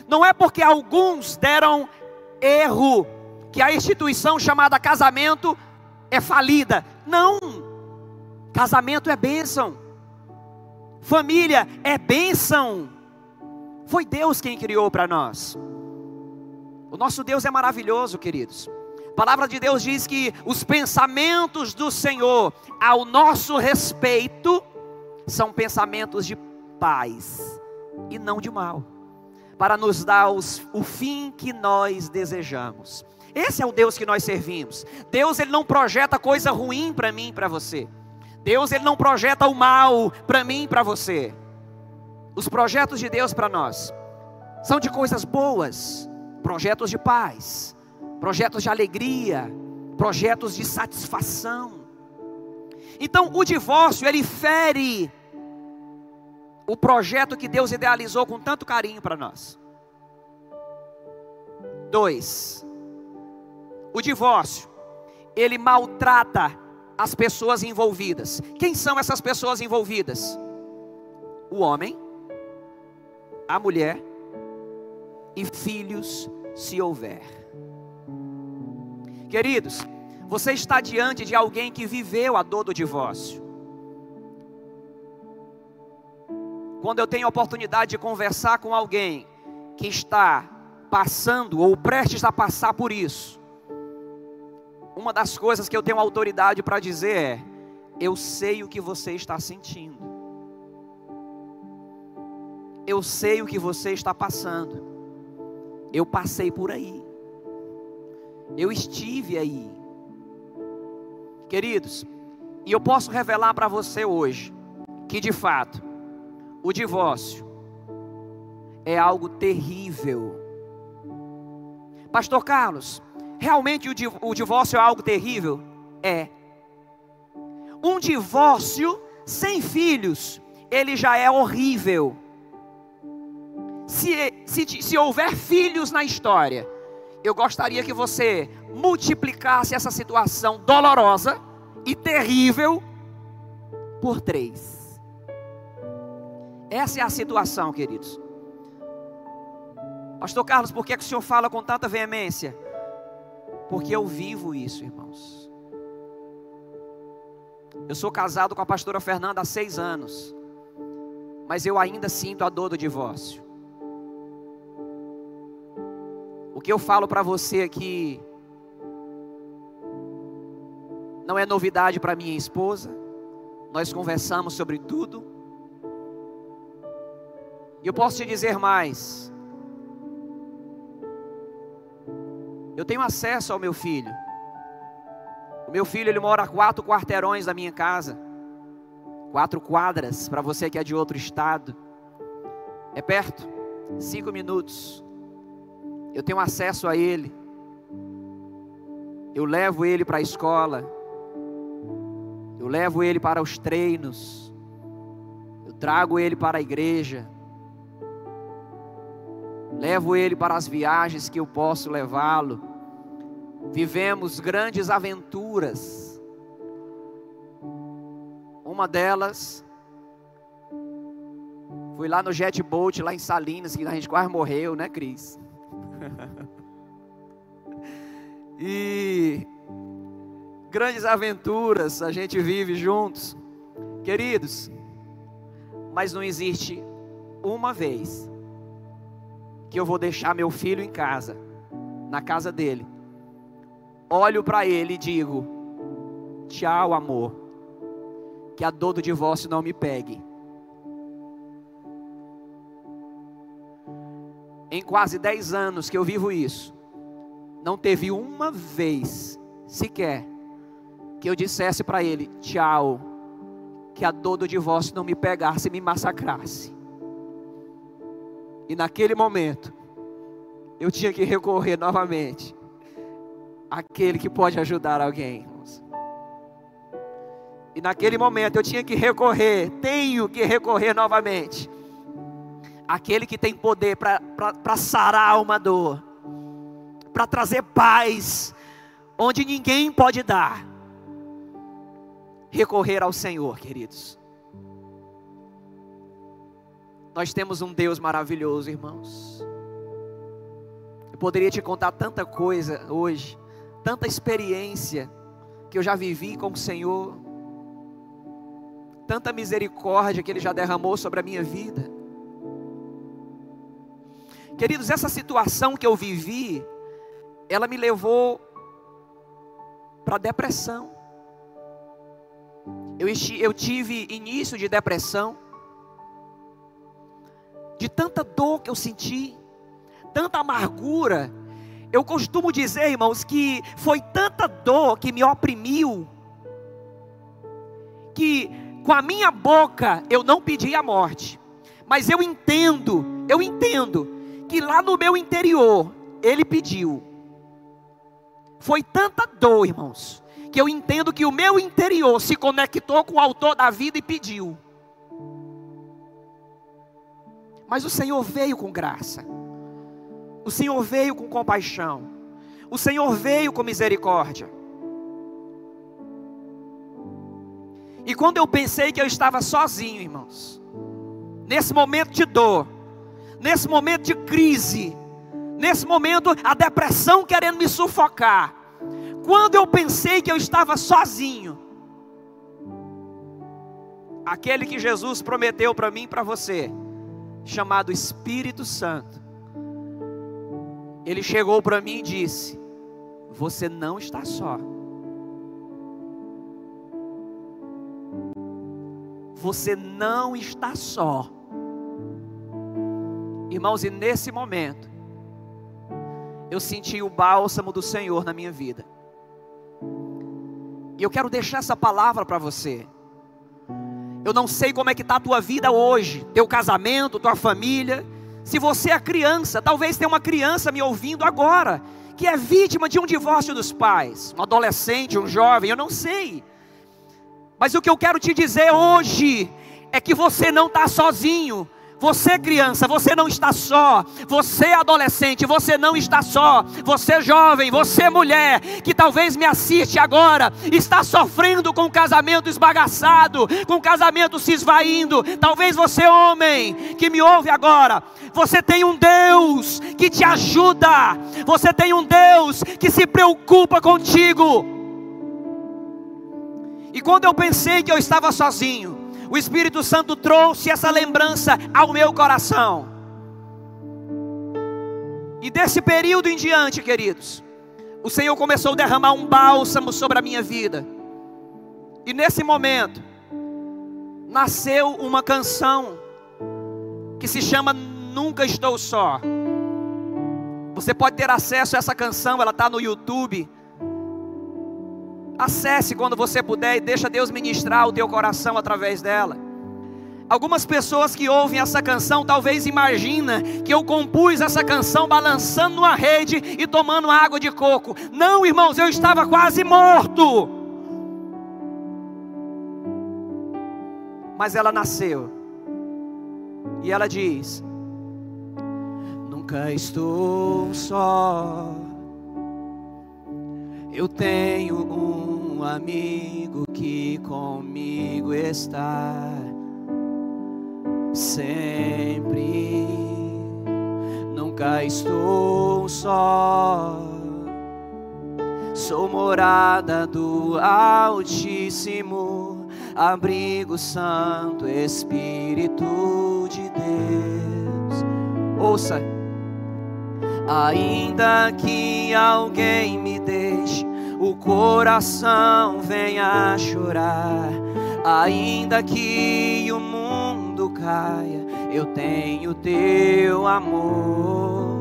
Não é porque alguns deram erro, que a instituição chamada casamento é falida. Não. Casamento é bênção. Família é bênção. Foi Deus quem criou para nós. O nosso Deus é maravilhoso, queridos. A palavra de Deus diz que os pensamentos do Senhor ao nosso respeito são pensamentos de paz e não de mal, para nos dar o fim que nós desejamos. Esse é o Deus que nós servimos. Deus, Ele não projeta coisa ruim para mim e para você. Deus, Ele não projeta o mal para mim e para você. Os projetos de Deus para nós são de coisas boas, projetos de paz, projetos de alegria, projetos de satisfação. Então o divórcio, ele fere o projeto que Deus idealizou com tanto carinho para nós. 2. O divórcio, ele maltrata as pessoas envolvidas. Quem são essas pessoas envolvidas? O homem, a mulher e filhos, se houver. Queridos, você está diante de alguém que viveu a dor do divórcio. Quando eu tenho a oportunidade de conversar com alguém que está passando ou prestes a passar por isso, uma das coisas que eu tenho autoridade para dizer é: eu sei o que você está sentindo. Eu sei o que você está passando. Eu passei por aí. Eu estive aí. Queridos, e eu posso revelar para você hoje que de fato o divórcio é algo terrível. Pastor Carlos, realmente o divórcio é algo terrível? É. Um divórcio sem filhos, ele já é horrível. Se houver filhos na história, eu gostaria que você multiplicasse essa situação dolorosa e terrível por 3. Essa é a situação, queridos. Pastor Carlos, por que o senhor fala com tanta veemência? Porque eu vivo isso, irmãos. Eu sou casado com a pastora Fernanda há 6 anos, mas eu ainda sinto a dor do divórcio. O que eu falo para você aqui não é novidade para minha esposa. Nós conversamos sobre tudo. E eu posso te dizer mais. Eu tenho acesso ao meu filho. O meu filho, ele mora a 4 quarteirões da minha casa. 4 quadras, para você que é de outro estado. É perto, 5 minutos. Eu tenho acesso a ele. Eu levo ele para a escola. Eu levo ele para os treinos. Eu trago ele para a igreja. Levo ele para as viagens que eu posso levá-lo. Vivemos grandes aventuras. Uma delas foi lá no jet boat, lá em Salinas, que a gente quase morreu, né, Cris? E grandes aventuras a gente vive juntos, queridos. Mas não existe uma vez que eu vou deixar meu filho em casa, na casa dele, olho para ele e digo: tchau, amor, que a dor do divórcio não me pegue. Em quase 10 anos que eu vivo isso, não teve uma vez sequer que eu dissesse para ele: tchau, que a dor do divórcio não me pegasse e me massacrasse. E naquele momento eu tinha que recorrer novamente àquele que pode ajudar alguém, irmãos. E naquele momento eu tinha que recorrer, tenho que recorrer novamente àquele que tem poder para sarar uma dor, para trazer paz onde ninguém pode dar. Recorrer ao Senhor, queridos. Nós temos um Deus maravilhoso, irmãos. Eu poderia te contar tanta coisa hoje, tanta experiência que eu já vivi com o Senhor, tanta misericórdia que Ele já derramou sobre a minha vida. Queridos, essa situação que eu vivi, ela me levou para a depressão. Eu tive início de depressão, de tanta dor que eu senti, tanta amargura. Eu costumo dizer, irmãos, que foi tanta dor que me oprimiu, que com a minha boca eu não pedi a morte, mas eu entendo que lá no meu interior Ele pediu. Foi tanta dor, irmãos, que eu entendo que o meu interior se conectou com o autor da vida e pediu. Mas o Senhor veio com graça, o Senhor veio com compaixão, o Senhor veio com misericórdia. E quando eu pensei que eu estava sozinho, irmãos, nesse momento de dor, nesse momento de crise, nesse momento a depressão querendo me sufocar, quando eu pensei que eu estava sozinho, aquele que Jesus prometeu para mim e para você, chamado Espírito Santo, Ele chegou para mim e disse: você não está só. Você não está só. Irmãos, e nesse momento eu senti o bálsamo do Senhor na minha vida. E eu quero deixar essa palavra para você. Eu não sei como é que está a tua vida hoje, teu casamento, tua família. Se você é criança, talvez tenha uma criança me ouvindo agora, que é vítima de um divórcio dos pais, um adolescente, um jovem, eu não sei. Mas o que eu quero te dizer hoje é que você não está sozinho. Você criança, você não está só. Você adolescente, você não está só. Você jovem, você mulher, que talvez me assiste agora, está sofrendo com o casamento esbagaçado, com o casamento se esvaindo. Talvez você homem, que me ouve agora, você tem um Deus que te ajuda. Você tem um Deus que se preocupa contigo. E quando eu pensei que eu estava sozinho, o Espírito Santo trouxe essa lembrança ao meu coração. E desse período em diante, queridos, o Senhor começou a derramar um bálsamo sobre a minha vida. E nesse momento, nasceu uma canção que se chama Nunca Estou Só. Você pode ter acesso a essa canção, ela está no YouTube. Acesse quando você puder e deixa Deus ministrar o teu coração através dela. Algumas pessoas que ouvem essa canção talvez imaginam que eu compus essa canção balançando numa rede e tomando água de coco. Não, irmãos, eu estava quase morto. Mas ela nasceu. E ela diz: nunca estou só. Eu tenho um amigo que comigo está sempre. Nunca estou só. Sou morada do Altíssimo, abrigo Santo Espírito de Deus. Ouça. Ainda que alguém me deixe, o coração venha chorar. Ainda que o mundo caia, eu tenho teu amor.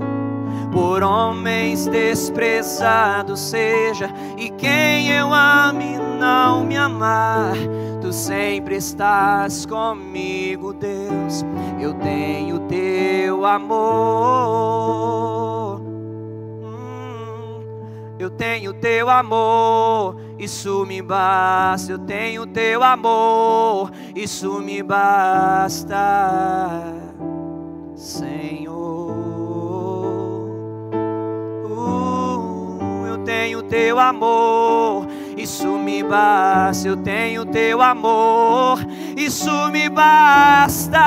Por homens desprezados seja, e quem eu ame não me amar, tu sempre estás comigo, Deus. Eu tenho teu amor. Eu tenho teu amor, isso me basta. Eu tenho teu amor, isso me basta, Senhor. Eu tenho teu amor, isso me basta. Eu tenho teu amor, isso me basta,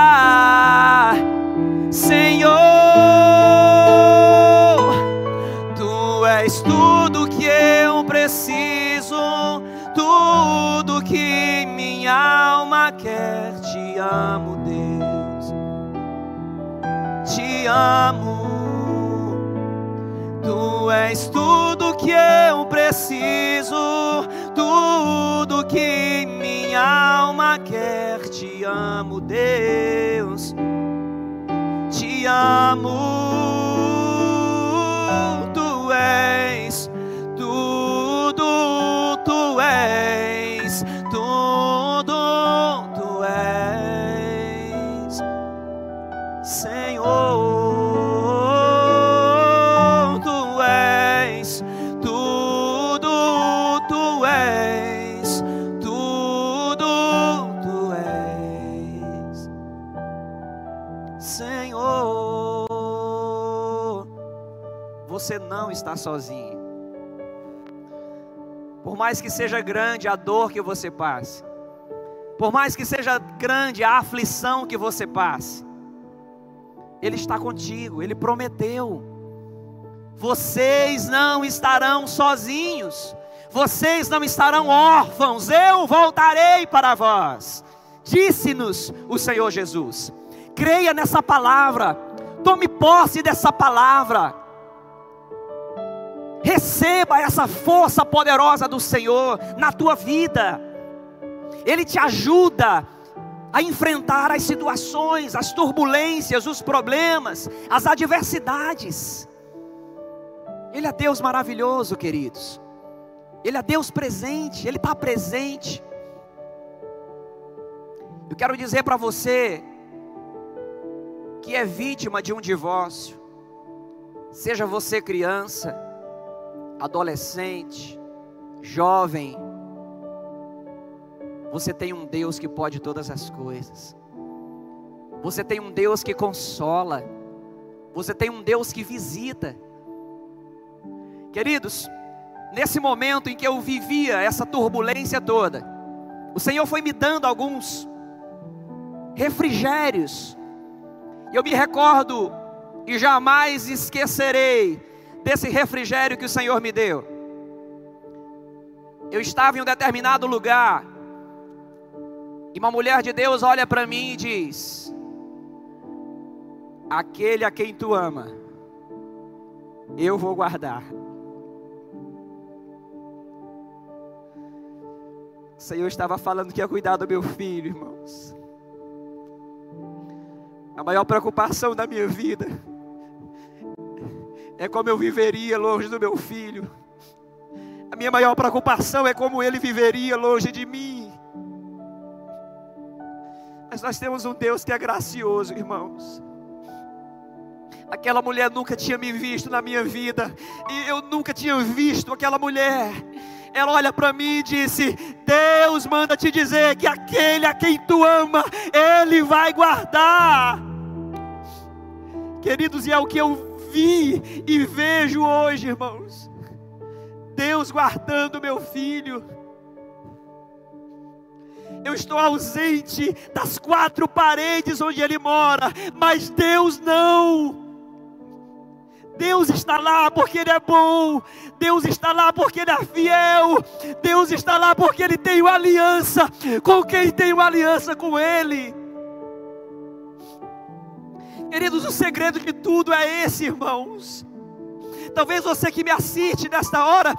Senhor. Tu és tudo que eu preciso, tudo que minha alma quer. Te amo, Deus, te amo. Tu és tudo que eu preciso, tudo que minha alma quer. Te amo, Deus, te amo. Tu és tudo, tu és tudo, tu és, Senhor. Tu és tudo, tu és tudo, tu és, Senhor. Você não está sozinho. Por mais que seja grande a dor que você passe, por mais que seja grande a aflição que você passe, Ele está contigo. Ele prometeu: vocês não estarão sozinhos, vocês não estarão órfãos, eu voltarei para vós, disse-nos o Senhor Jesus. Creia nessa palavra, tome posse dessa palavra, receba essa força poderosa do Senhor na tua vida. Ele te ajuda a enfrentar as situações, as turbulências, os problemas, as adversidades. Ele é Deus maravilhoso, queridos. Ele é Deus presente, Ele está presente. Eu quero dizer para você que é vítima de um divórcio, seja você criança, adolescente, jovem, você tem um Deus que pode todas as coisas. Você tem um Deus que consola. Você tem um Deus que visita. Queridos, nesse momento em que eu vivia essa turbulência toda, o Senhor foi me dando alguns refrigérios. Eu me recordo e jamais esquecerei desse refrigério que o Senhor me deu. Eu estava em um determinado lugar e uma mulher de Deus olha para mim e diz: aquele a quem tu ama, eu vou guardar. O Senhor estava falando que ia cuidar do meu filho, irmãos. A maior preocupação da minha vida é como eu viveria longe do meu filho. A minha maior preocupação é como ele viveria longe de mim. Mas nós temos um Deus que é gracioso, irmãos. Aquela mulher nunca tinha me visto na minha vida, e eu nunca tinha visto aquela mulher. Ela olha para mim e disse: Deus manda te dizer que aquele a quem tu ama, Ele vai guardar. Queridos, e é o que eu vi e vejo hoje, irmãos. Deus guardando meu filho. Eu estou ausente das 4 paredes onde ele mora, mas Deus não. Deus está lá porque Ele é bom. Deus está lá porque Ele é fiel. Deus está lá porque Ele tem uma aliança com quem tem uma aliança com Ele. Queridos, o segredo de tudo é esse, irmãos. Talvez você que me assiste nesta hora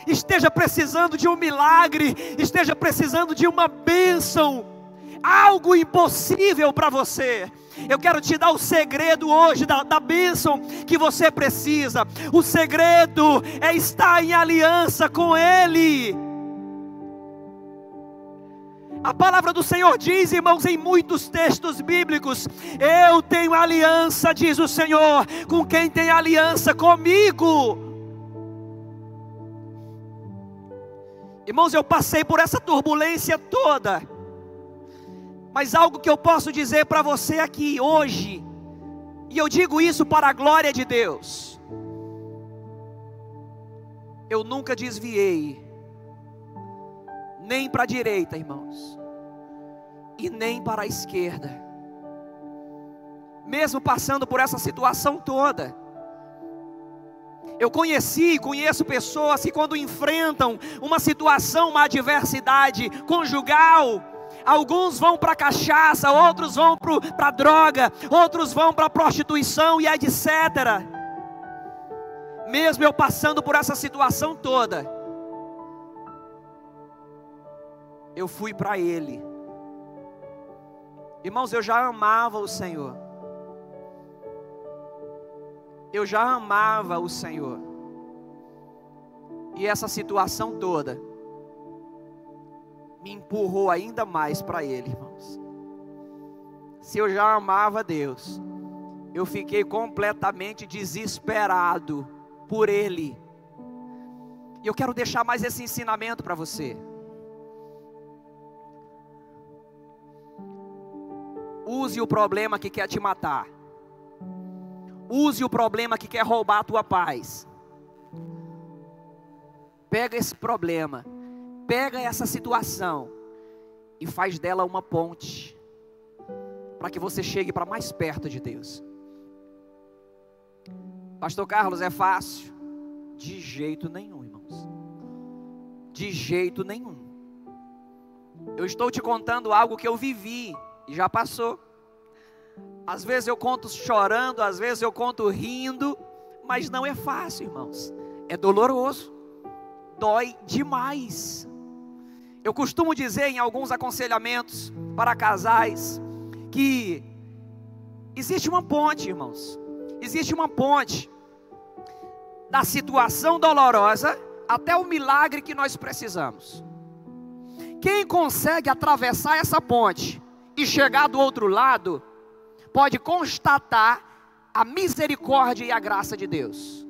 esteja precisando de um milagre, esteja precisando de uma bênção, algo impossível para você. Eu quero te dar o segredo hoje da bênção que você precisa. O segredo é estar em aliança com Ele. A palavra do Senhor diz, irmãos, em muitos textos bíblicos: eu tenho aliança, diz o Senhor, com quem tem aliança comigo. Irmãos, eu passei por essa turbulência toda, mas algo que eu posso dizer para você aqui hoje, e eu digo isso para a glória de Deus: eu nunca desviei, nem para a direita, irmãos, e nem para a esquerda. Mesmo passando por essa situação toda, eu conheci e conheço pessoas que quando enfrentam uma situação, uma adversidade conjugal, alguns vão para a cachaça, outros vão para a droga, outros vão para a prostituição e etc. Mesmo eu passando por essa situação toda, eu fui para Ele. Irmãos, eu já amava o Senhor. Eu já amava o Senhor. E essa situação toda me empurrou ainda mais para Ele, irmãos. Se eu já amava Deus, eu fiquei completamente desesperado por Ele. E eu quero deixar mais esse ensinamento para você. Use o problema que quer te matar. Use o problema que quer roubar a tua paz. Pega esse problema, pega essa situação e faz dela uma ponte, para que você chegue para mais perto de Deus. Pastor Carlos, é fácil? De jeito nenhum, irmãos. De jeito nenhum. Eu estou te contando algo que eu vivi e já passou. Às vezes eu conto chorando, às vezes eu conto rindo, mas não é fácil, irmãos. É doloroso, dói demais. Eu costumo dizer em alguns aconselhamentos para casais que existe uma ponte, irmãos. Existe uma ponte da situação dolorosa até o milagre que nós precisamos. Quem consegue atravessar essa ponte e chegar do outro lado, pode constatar a misericórdia e a graça de Deus.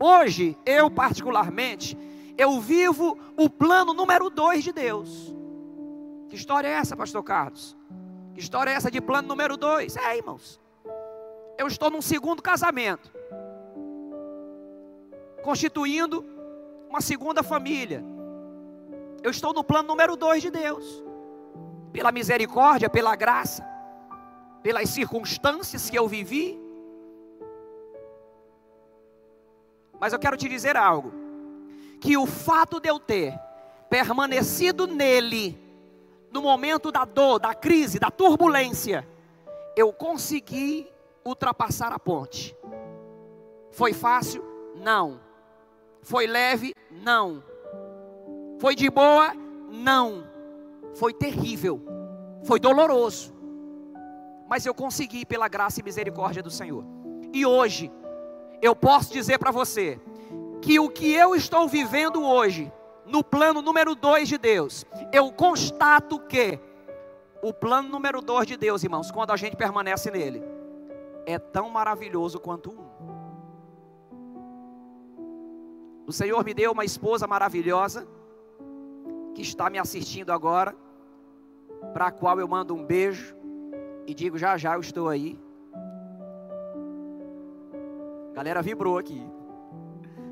Hoje, eu particularmente, eu vivo o plano número 2 de Deus. Que história é essa, pastor Carlos? Que história é essa de plano número 2? Irmãos, eu estou num segundo casamento, constituindo uma segunda família. Eu estou no plano número 2 de Deus. Pela misericórdia, pela graça, pelas circunstâncias que eu vivi. Mas eu quero te dizer algo, que o fato de eu ter permanecido nele, no momento da dor, da crise, da turbulência, eu consegui ultrapassar a ponte. Foi fácil? Não. Foi leve? Não. Foi de boa? Não. Foi terrível, foi doloroso, mas eu consegui pela graça e misericórdia do Senhor. E hoje, eu posso dizer para você, que o que eu estou vivendo hoje, no plano número 2 de Deus, eu constato que o plano número 2 de Deus, irmãos, quando a gente permanece nele, é tão maravilhoso quanto um. O Senhor me deu uma esposa maravilhosa, que está me assistindo agora, para a qual eu mando um beijo e digo, já já eu estou aí. A galera vibrou aqui.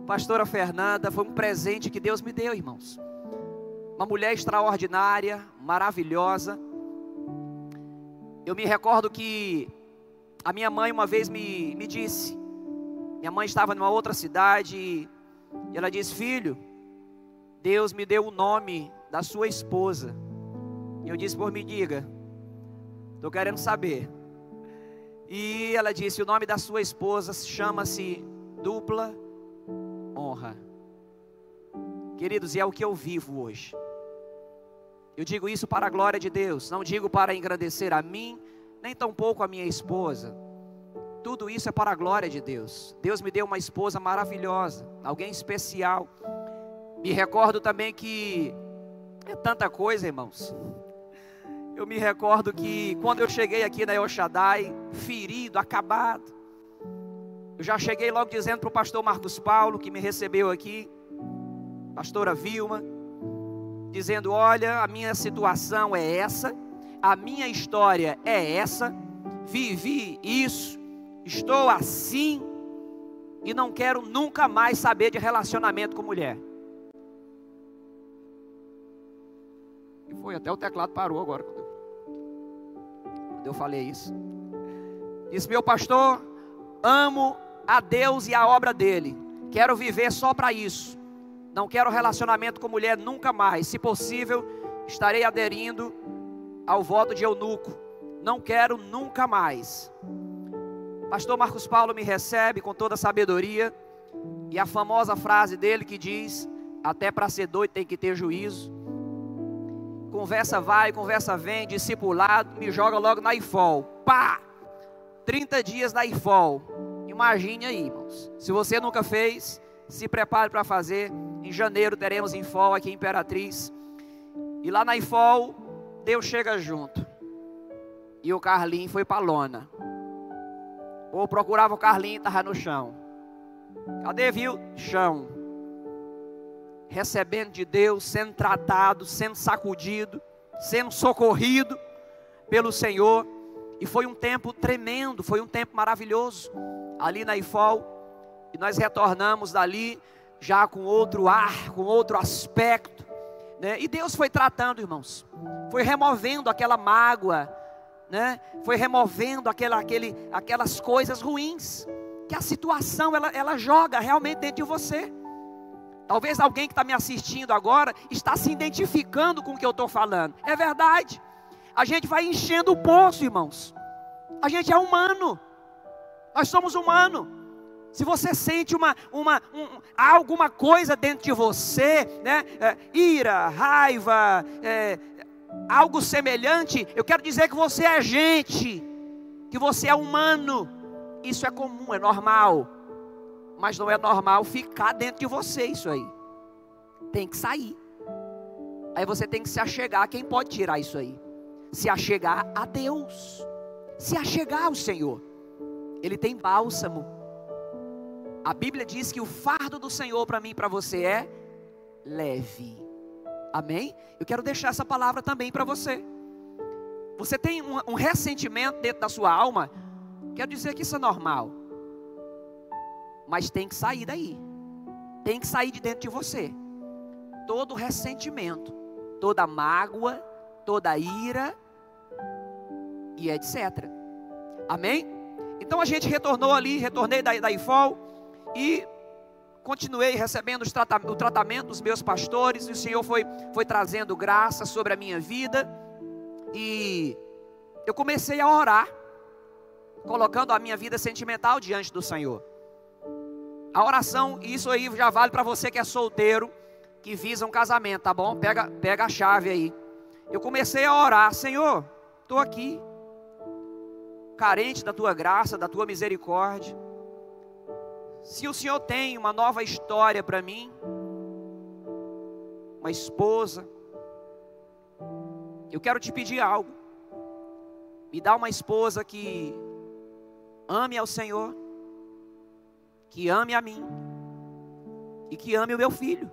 Pastora Fernanda, foi um presente que Deus me deu, irmãos. Uma mulher extraordinária, maravilhosa. Eu me recordo que a minha mãe uma vez me disse, minha mãe estava numa outra cidade, e ela disse, filho, Deus me deu o nome da sua esposa. E eu disse, me diga, estou querendo saber. E ela disse, o nome da sua esposa chama-se Dupla Honra. Queridos, e é o que eu vivo hoje. Eu digo isso para a glória de Deus, não digo para engrandecer a mim, nem tampouco a minha esposa. Tudo isso é para a glória de Deus. Deus me deu uma esposa maravilhosa, alguém especial. Me recordo também que é tanta coisa, irmãos. Eu me recordo que quando eu cheguei aqui na El Shaddai, ferido, acabado, eu já cheguei logo dizendo para o pastor Marcos Paulo, que me recebeu aqui, pastora Vilma, dizendo, olha, a minha situação é essa, a minha história é essa, vivi isso, estou assim, e não quero nunca mais saber de relacionamento com mulher. E foi, até o teclado parou agora, quando eu falei isso. Disse, meu pastor, amo a Deus e a obra dele, quero viver só para isso, não quero relacionamento com mulher nunca mais, se possível, estarei aderindo ao voto de eunuco, não quero nunca mais. Pastor Marcos Paulo me recebe com toda a sabedoria, e a famosa frase dele que diz, até para ser doido tem que ter juízo. Conversa vai, conversa vem, discipulado, me joga logo na IFOL. Pá! 30 dias na IFOL. Imagine aí, irmãos. Se você nunca fez, se prepare para fazer. Em janeiro teremos IFOL aqui em Imperatriz. E lá na IFOL, Deus chega junto. E o Carlinho foi para a lona. Ou procurava o Carlinho, estava no chão. Cadê, viu? Chão. Recebendo de Deus, sendo tratado, sendo sacudido, sendo socorrido pelo Senhor. E foi um tempo tremendo, foi um tempo maravilhoso ali na IFOL. E nós retornamos dali já com outro ar, com outro aspecto, né? E Deus foi tratando, irmãos, foi removendo aquela mágoa, né? Foi removendo aquelas coisas ruins que a situação ela joga realmente dentro de você. Talvez alguém que está me assistindo agora está se identificando com o que eu estou falando. É verdade. A gente vai enchendo o poço, irmãos. A gente é humano. Nós somos humanos. Se você sente alguma coisa dentro de você, né? Ira, raiva, algo semelhante, eu quero dizer que você é gente, que você é humano. Isso é comum, é normal. Mas não é normal ficar dentro de você isso aí. Tem que sair. Aí você tem que se achegar a quem pode tirar isso aí. Se achegar a Deus. Se achegar ao Senhor. Ele tem bálsamo. A Bíblia diz que o fardo do Senhor para mim e para você é leve. Amém? Eu quero deixar essa palavra também para você. você tem um ressentimento dentro da sua alma, quero dizer que isso é normal. Mas tem que sair daí. Tem que sair de dentro de você. Todo ressentimento, toda mágoa, toda ira e etc. Amém? Então a gente retornei da IFOL e continuei recebendo o tratamento dos meus pastores. E o Senhor foi trazendo graça sobre a minha vida. E eu comecei a orar, colocando a minha vida sentimental diante do Senhor. A oração, isso aí já vale para você que é solteiro, que visa um casamento, tá bom? Pega a chave aí. Eu comecei a orar: Senhor, estou aqui, carente da tua graça, da tua misericórdia. Se o Senhor tem uma nova história para mim, uma esposa, eu quero te pedir algo. Me dá uma esposa que ame ao Senhor, que ame a mim e que ame o meu filho.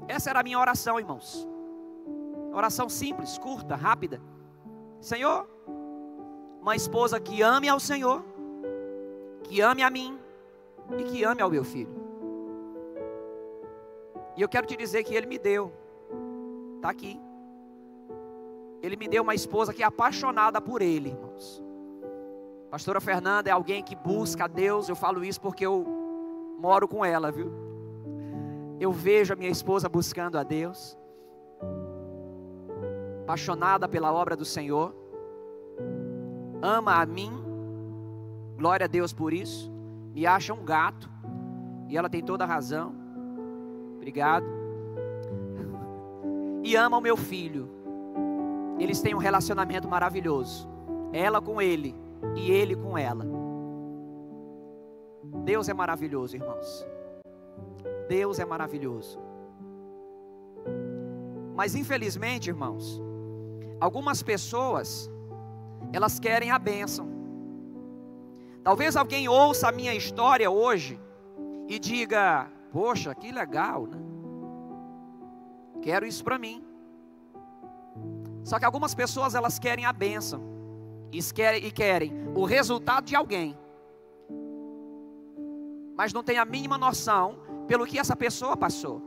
Essa era a minha oração, irmãos. Oração simples, curta, rápida. Senhor, uma esposa que ame ao Senhor, que ame a mim e que ame ao meu filho. E eu quero te dizer que Ele me deu. Está aqui. Ele me deu uma esposa que é apaixonada por Ele, irmãos. Pastora Fernanda é alguém que busca a Deus. Eu falo isso porque eu moro com ela, viu? Eu vejo a minha esposa buscando a Deus, apaixonada pela obra do Senhor, ama a mim, glória a Deus por isso. Me acha um gato, e ela tem toda a razão. Obrigado. E ama o meu filho. Eles têm um relacionamento maravilhoso, ela com ele e ele com ela. Deus é maravilhoso, irmãos. Deus é maravilhoso. Mas infelizmente, irmãos, algumas pessoas, elas querem a bênção. Talvez alguém ouça a minha história hoje e diga: poxa, que legal, né? Quero isso para mim. Só que algumas pessoas, elas querem a bênção e querem o resultado de alguém, mas não tem a mínima noção pelo que essa pessoa passou.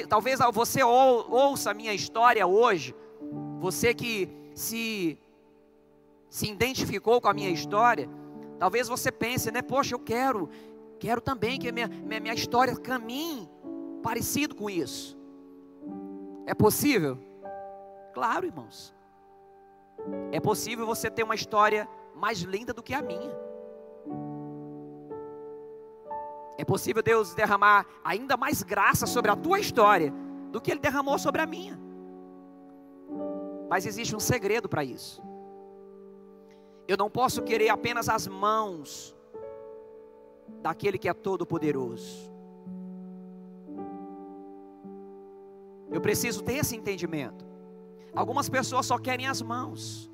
Talvez você ouça a minha história hoje, você que se identificou com a minha história, talvez você pense, né? Poxa, eu quero também que minha história caminhe parecido com isso. É possível? Claro, irmãos. É possível você ter uma história mais linda do que a minha. É possível Deus derramar ainda mais graça sobre a tua história do que Ele derramou sobre a minha. Mas existe um segredo para isso. Eu não posso querer apenas as mãos daquele que é todo poderoso. Eu preciso ter esse entendimento. Algumas pessoas só querem as mãos.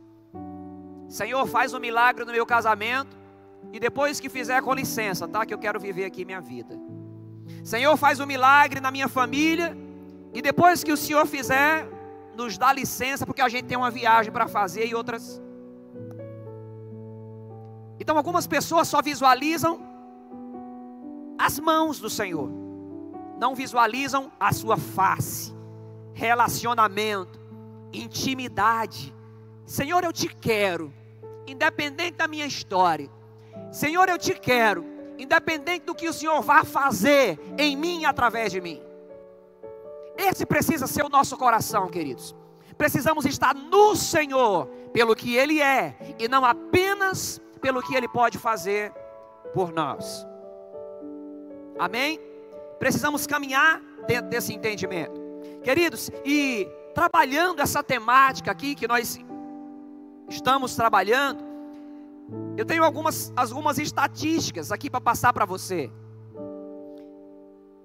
Senhor, faz um milagre no meu casamento, e depois que fizer, com licença, tá? Que eu quero viver aqui minha vida. Senhor, faz um milagre na minha família, e depois que o Senhor fizer, nos dá licença, porque a gente tem uma viagem para fazer e outras. Então algumas pessoas só visualizam as mãos do Senhor, não visualizam a sua face, relacionamento, intimidade. Senhor, eu te quero, independente da minha história. Senhor, eu te quero, independente do que o Senhor vá fazer em mim e através de mim. Esse precisa ser o nosso coração, queridos. Precisamos estar no Senhor, pelo que Ele é, e não apenas pelo que Ele pode fazer por nós. Amém? Precisamos caminhar dentro desse entendimento. Queridos, e trabalhando essa temática aqui que nós estamos trabalhando, eu tenho algumas estatísticas aqui para passar para você.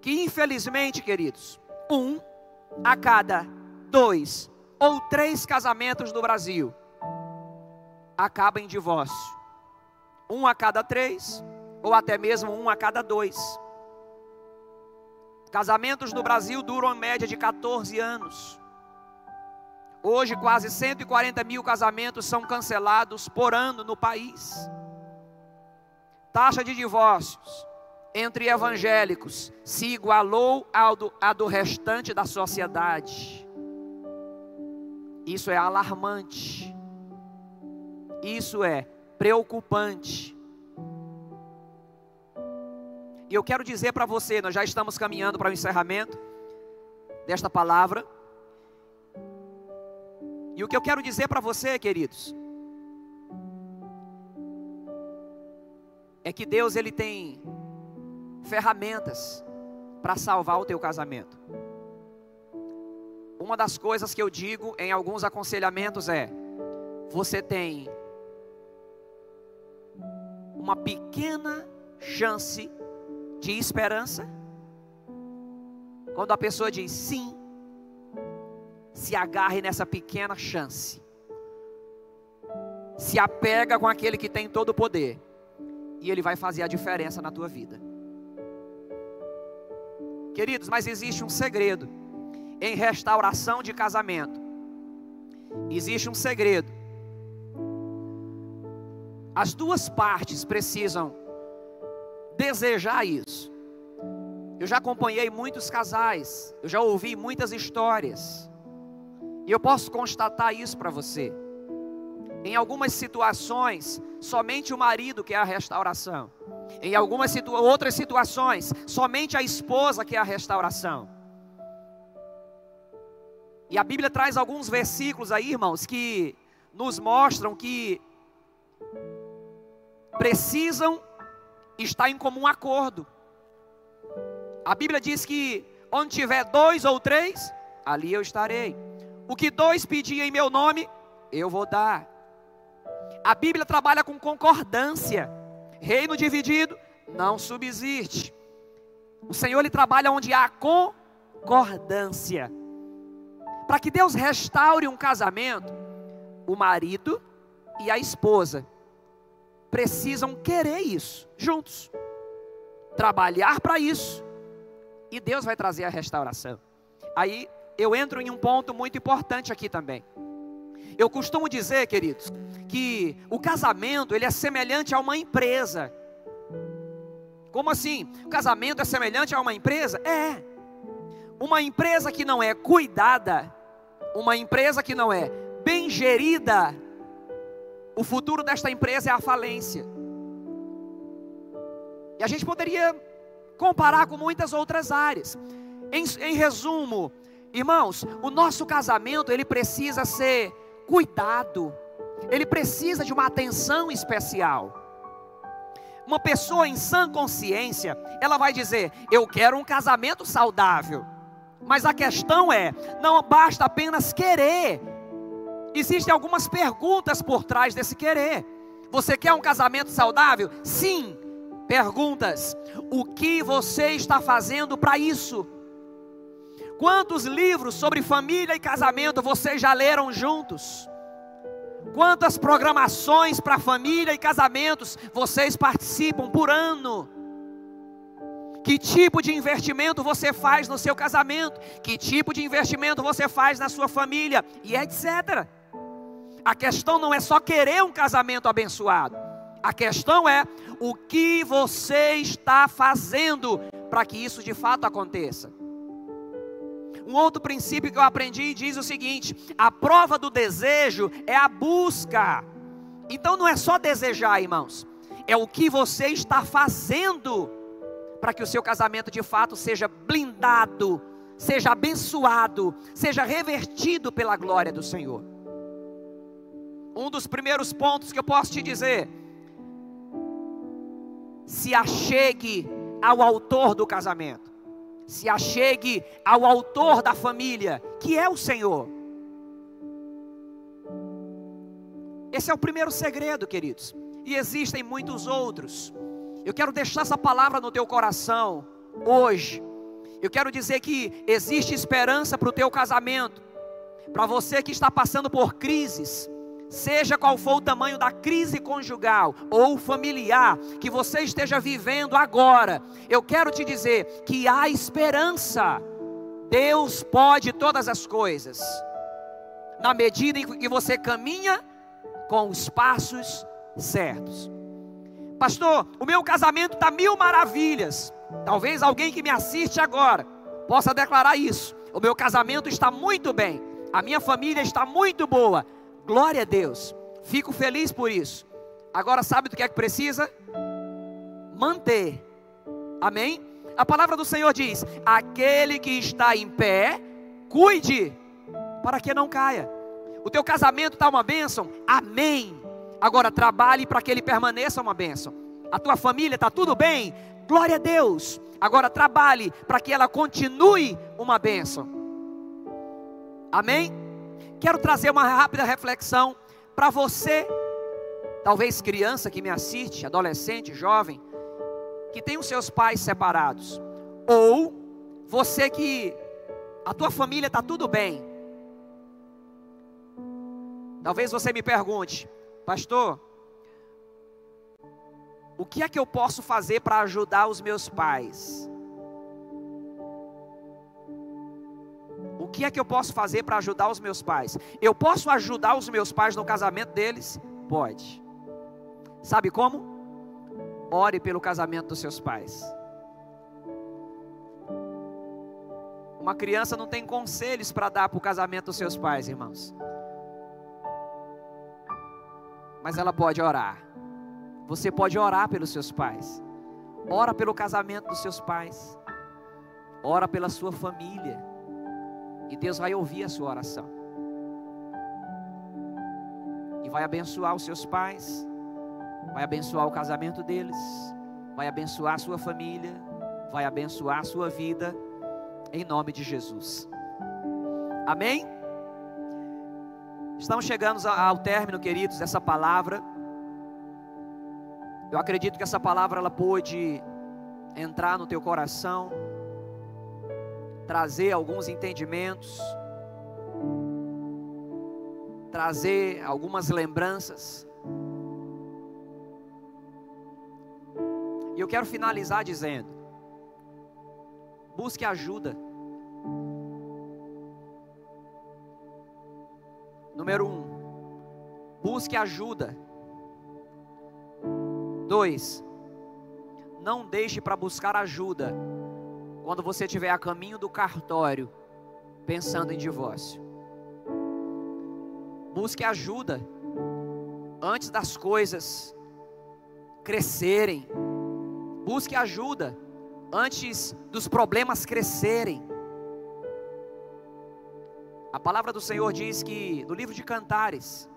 Que infelizmente, queridos, 1 a cada 2 ou 3 casamentos no Brasil acaba em divórcio. 1 a cada 3 ou até mesmo 1 a cada 2. Casamentos no Brasil duram em média de 14 anos. Hoje quase 140 mil casamentos são cancelados por ano no país. Taxa de divórcios entre evangélicos se igualou à do restante da sociedade. Isso é alarmante. Isso é preocupante. E eu quero dizer para você, nós já estamos caminhando para o encerramento desta palavra. E o que eu quero dizer para você, queridos, é que Deus, Ele tem ferramentas para salvar o teu casamento. Uma das coisas que eu digo em alguns aconselhamentos é: você tem uma pequena chance de esperança. Quando a pessoa diz sim, se agarre nessa pequena chance. Se apega com aquele que tem todo o poder, e Ele vai fazer a diferença na tua vida. Queridos, mas existe um segredo em restauração de casamento. Existe um segredo. As duas partes precisam desejar isso. Eu já acompanhei muitos casais, eu já ouvi muitas histórias, e eu posso constatar isso para você. Em algumas situações, somente o marido quer a restauração. Em algumas outras situações, somente a esposa quer a restauração. E a Bíblia traz alguns versículos aí, irmãos, que nos mostram que precisam estar em comum acordo. A Bíblia diz que onde tiver 2 ou 3, ali eu estarei. O que 2 pedirem em meu nome, eu vou dar. A Bíblia trabalha com concordância. Reino dividido não subsiste. O Senhor, Ele trabalha onde há concordância. Para que Deus restaure um casamento, o marido e a esposa precisam querer isso juntos, trabalhar para isso, e Deus vai trazer a restauração. Aí eu entro em um ponto muito importante aqui também. Eu costumo dizer, queridos, que o casamento, ele é semelhante a uma empresa. Como assim? O casamento é semelhante a uma empresa? É. Uma empresa que não é cuidada, uma empresa que não é bem gerida, o futuro desta empresa é a falência. E a gente poderia comparar com muitas outras áreas. Em resumo, irmãos, o nosso casamento, ele precisa ser cuidado. Ele precisa de uma atenção especial. Uma pessoa em sã consciência, ela vai dizer: eu quero um casamento saudável. Mas a questão é, não basta apenas querer. Existem algumas perguntas por trás desse querer. Você quer um casamento saudável? Sim. Perguntas: o que você está fazendo para isso? Quantos livros sobre família e casamento vocês já leram juntos? Quantas programações para família e casamentos vocês participam por ano? Que tipo de investimento você faz no seu casamento? Que tipo de investimento você faz na sua família? E etc. A questão não é só querer um casamento abençoado. A questão é o que você está fazendo para que isso de fato aconteça. Um outro princípio que eu aprendi diz o seguinte: a prova do desejo é a busca. Então não é só desejar, irmãos, é o que você está fazendo para que o seu casamento de fato seja blindado, seja abençoado, seja revertido pela glória do Senhor. Um dos primeiros pontos que eu posso te dizer: se achegue ao autor do casamento. Se achegue ao autor da família, que é o Senhor. Esse é o primeiro segredo, queridos. E existem muitos outros. Eu quero deixar essa palavra no teu coração hoje. Eu quero dizer que existe esperança para o teu casamento. Para você que está passando por crises, seja qual for o tamanho da crise conjugal ou familiar que você esteja vivendo agora, eu quero te dizer que há esperança. Deus pode todas as coisas. na medida em que você caminha com os passos certos. Pastor, o meu casamento está mil maravilhas. Talvez alguém que me assiste agora possa declarar isso. O meu casamento está muito bem, a minha família está muito boa. Glória a Deus, fico feliz por isso. Agora sabe do que é que precisa? Manter. Amém? A palavra do Senhor diz: aquele que está em pé, cuide, para que não caia. O teu casamento está uma bênção? Amém. Agora trabalhe para que ele permaneça uma bênção. A tua família está tudo bem? Glória a Deus. Agora trabalhe para que ela continue uma bênção. Amém? Quero trazer uma rápida reflexão para você, talvez criança que me assiste, adolescente, jovem, que tem os seus pais separados, ou você que a tua família está tudo bem. Talvez você me pergunte: pastor, o que é que eu posso fazer para ajudar os meus pais? O que é que eu posso fazer para ajudar os meus pais? Eu posso ajudar os meus pais no casamento deles? Pode. Sabe como? Ore pelo casamento dos seus pais. Uma criança não tem conselhos para dar para o casamento dos seus pais, irmãos. Mas ela pode orar. Você pode orar pelos seus pais. Ora pelo casamento dos seus pais. Ora pela sua família. E Deus vai ouvir a sua oração. E vai abençoar os seus pais. Vai abençoar o casamento deles. Vai abençoar a sua família. Vai abençoar a sua vida. Em nome de Jesus. Amém? Estamos chegando ao término, queridos, dessa palavra. Eu acredito que essa palavra ela pôde entrar no teu coração, trazer alguns entendimentos, trazer algumas lembranças. E eu quero finalizar dizendo: busque ajuda. Número 1, busque ajuda. 2, não deixe para buscar ajuda quando você estiver a caminho do cartório, pensando em divórcio. Busque ajuda antes das coisas crescerem. Busque ajuda antes dos problemas crescerem. A palavra do Senhor diz que, no livro de Cantares,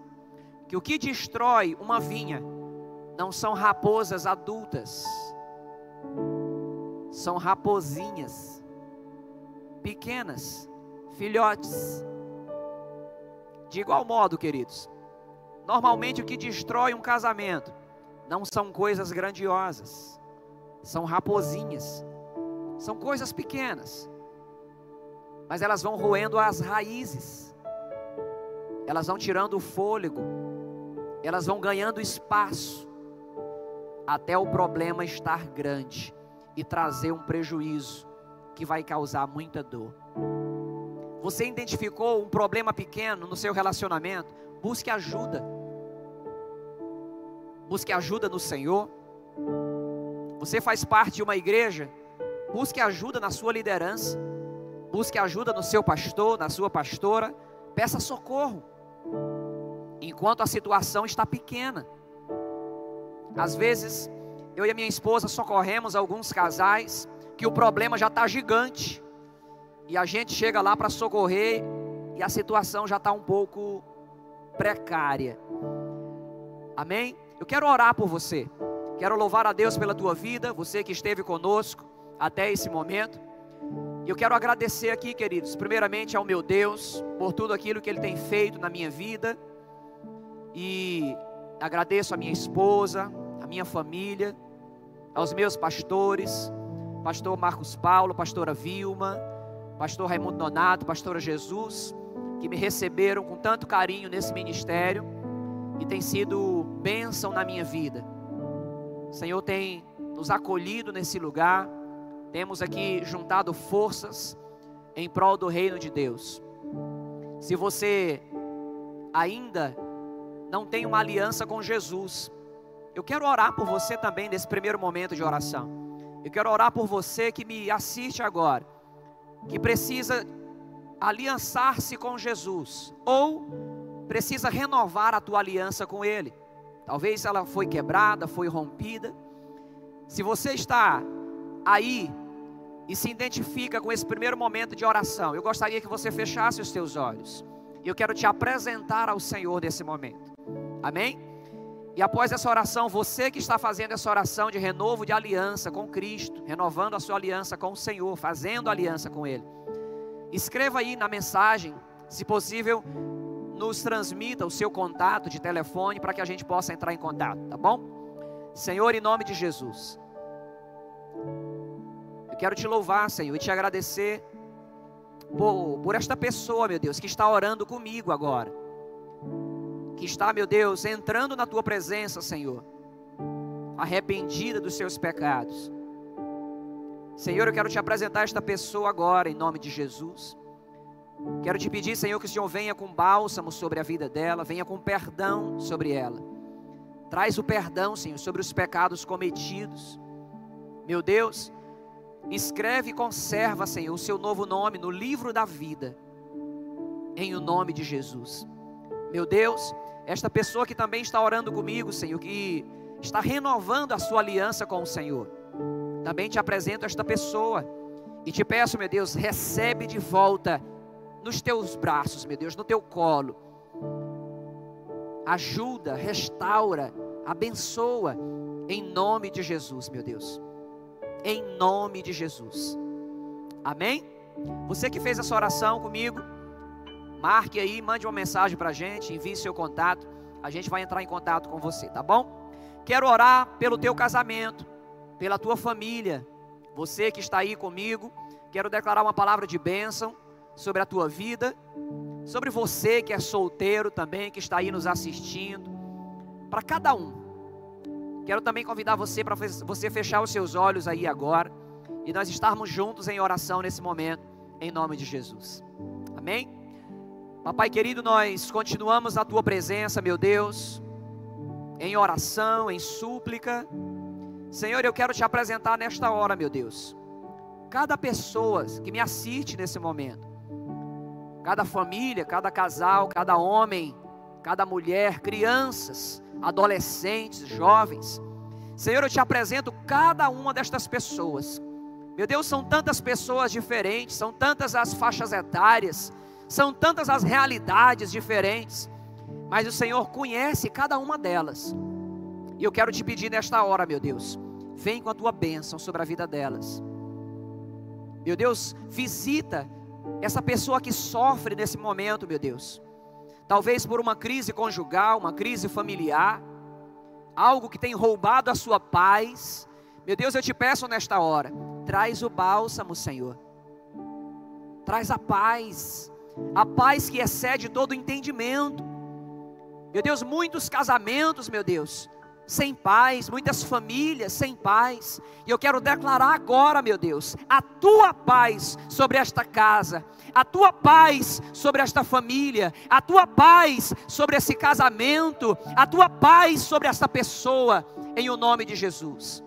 que o que destrói uma vinha não são raposas adultas, são raposinhas pequenas, filhotes. De igual modo, queridos, normalmente o que destrói um casamento não são coisas grandiosas, são raposinhas, são coisas pequenas, mas elas vão roendo as raízes, elas vão tirando o fôlego, elas vão ganhando espaço, até o problema estar grande e trazer um prejuízo que vai causar muita dor. Você identificou um problema pequeno no seu relacionamento? Busque ajuda. Busque ajuda no Senhor. Você faz parte de uma igreja? Busque ajuda na sua liderança. Busque ajuda no seu pastor, na sua pastora. Peça socorro enquanto a situação está pequena. Às vezes, eu e a minha esposa socorremos alguns casais que o problema já está gigante. E a gente chega lá para socorrer e a situação já está um pouco precária. Amém? Eu quero orar por você. Quero louvar a Deus pela tua vida, você que esteve conosco até esse momento. E eu quero agradecer aqui, queridos, primeiramente ao meu Deus, por tudo aquilo que Ele tem feito na minha vida. E agradeço a minha esposa, a minha família, aos meus pastores, pastor Marcos Paulo, pastora Vilma, pastor Raimundo Nonato, pastora Jesus, que me receberam com tanto carinho nesse ministério e tem sido bênção na minha vida. O Senhor tem nos acolhido nesse lugar, temos aqui juntado forças em prol do reino de Deus. Se você ainda não tem uma aliança com Jesus, eu quero orar por você também nesse primeiro momento de oração. Eu quero orar por você que me assiste agora, que precisa aliançar-se com Jesus, ou precisa renovar a tua aliança com Ele. Talvez ela foi quebrada, foi rompida. Se você está aí e se identifica com esse primeiro momento de oração, eu gostaria que você fechasse os seus olhos. Eu quero te apresentar ao Senhor nesse momento. Amém? E após essa oração, você que está fazendo essa oração de renovo de aliança com Cristo, renovando a sua aliança com o Senhor, fazendo aliança com Ele, escreva aí na mensagem, se possível, nos transmita o seu contato de telefone para que a gente possa entrar em contato, tá bom? Senhor, em nome de Jesus, eu quero te louvar, Senhor, e te agradecer por esta pessoa, meu Deus, que está orando comigo agora, que está, meu Deus, entrando na tua presença, Senhor, arrependida dos seus pecados. Senhor, eu quero te apresentar esta pessoa agora, em nome de Jesus. Quero te pedir, Senhor, que o Senhor venha com bálsamo sobre a vida dela, venha com perdão sobre ela. Traz o perdão, Senhor, sobre os pecados cometidos. Meu Deus, escreve e conserva, Senhor, o seu novo nome no livro da vida, em o nome de Jesus. Meu Deus, esta pessoa que também está orando comigo, Senhor, que está renovando a sua aliança com o Senhor, também te apresento esta pessoa e te peço, meu Deus, recebe de volta nos teus braços, meu Deus, no teu colo. Ajuda, restaura, abençoa, em nome de Jesus, meu Deus. Em nome de Jesus. Amém? Você que fez essa oração comigo, marque aí, mande uma mensagem para a gente, envie seu contato, a gente vai entrar em contato com você, tá bom? Quero orar pelo teu casamento, pela tua família, você que está aí comigo, quero declarar uma palavra de bênção sobre a tua vida, sobre você que é solteiro também, que está aí nos assistindo, para cada um. Quero também convidar você para você fechar os seus olhos aí agora, e nós estarmos juntos em oração nesse momento, em nome de Jesus. Amém? Papai querido, nós continuamos na tua presença, meu Deus, em oração, em súplica. Senhor, eu quero te apresentar nesta hora, meu Deus, cada pessoa que me assiste nesse momento, cada família, cada casal, cada homem, cada mulher, crianças, adolescentes, jovens. Senhor, eu te apresento cada uma destas pessoas. Meu Deus, são tantas pessoas diferentes, são tantas as faixas etárias, são tantas as realidades diferentes, mas o Senhor conhece cada uma delas. E eu quero te pedir nesta hora, meu Deus, vem com a tua bênção sobre a vida delas. Meu Deus, visita essa pessoa que sofre nesse momento, meu Deus. Talvez por uma crise conjugal, uma crise familiar, algo que tem roubado a sua paz. Meu Deus, eu te peço nesta hora, traz o bálsamo, Senhor. Traz a paz que excede todo o entendimento. Meu Deus, muitos casamentos, meu Deus, sem paz, muitas famílias sem paz, e eu quero declarar agora, meu Deus, a tua paz sobre esta casa, a tua paz sobre esta família, a tua paz sobre esse casamento, a tua paz sobre esta pessoa, em o nome de Jesus.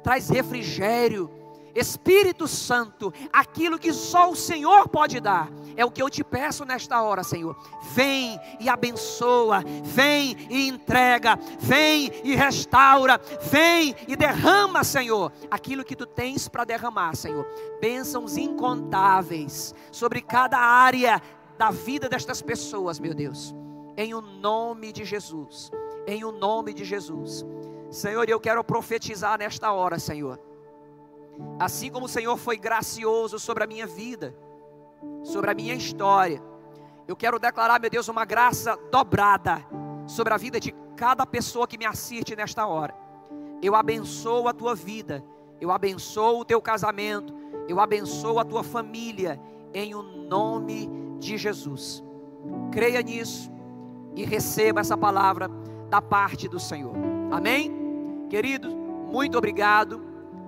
Traz refrigério, Espírito Santo, aquilo que só o Senhor pode dar, é o que eu te peço nesta hora, Senhor. Vem e abençoa, vem e entrega, vem e restaura, vem e derrama, Senhor, aquilo que tu tens para derramar, Senhor. Bênçãos incontáveis sobre cada área da vida destas pessoas, meu Deus, em o nome de Jesus, em o nome de Jesus. Senhor, eu quero profetizar nesta hora, Senhor, assim como o Senhor foi gracioso sobre a minha vida, sobre a minha história, eu quero declarar, meu Deus, uma graça dobrada sobre a vida de cada pessoa que me assiste nesta hora. Eu abençoo a tua vida, eu abençoo o teu casamento, eu abençoo a tua família, em o nome de Jesus. Creia nisso e receba essa palavra da parte do Senhor. Amém? Querido, muito obrigado.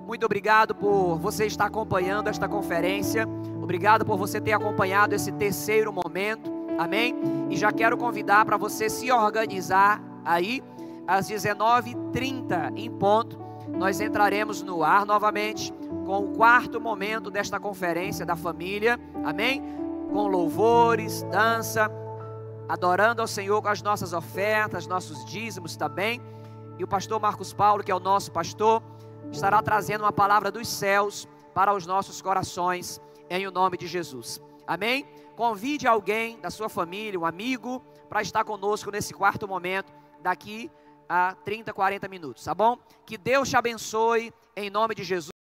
Muito obrigado por você estar acompanhando esta conferência. Obrigado por você ter acompanhado esse terceiro momento Amém? E já quero convidar para você se organizar aí, às 19h30 em ponto, nós entraremos no ar novamente com o quarto momento desta conferência da família, amém? Com louvores, dança, adorando ao Senhor com as nossas ofertas, nossos dízimos também. E o pastor Marcos Paulo, que é o nosso pastor, estará trazendo uma palavra dos céus para os nossos corações, em o nome de Jesus, amém? Convide alguém da sua família, um amigo, para estar conosco nesse quarto momento, daqui a 30, 40 minutos, tá bom? Que Deus te abençoe, em nome de Jesus.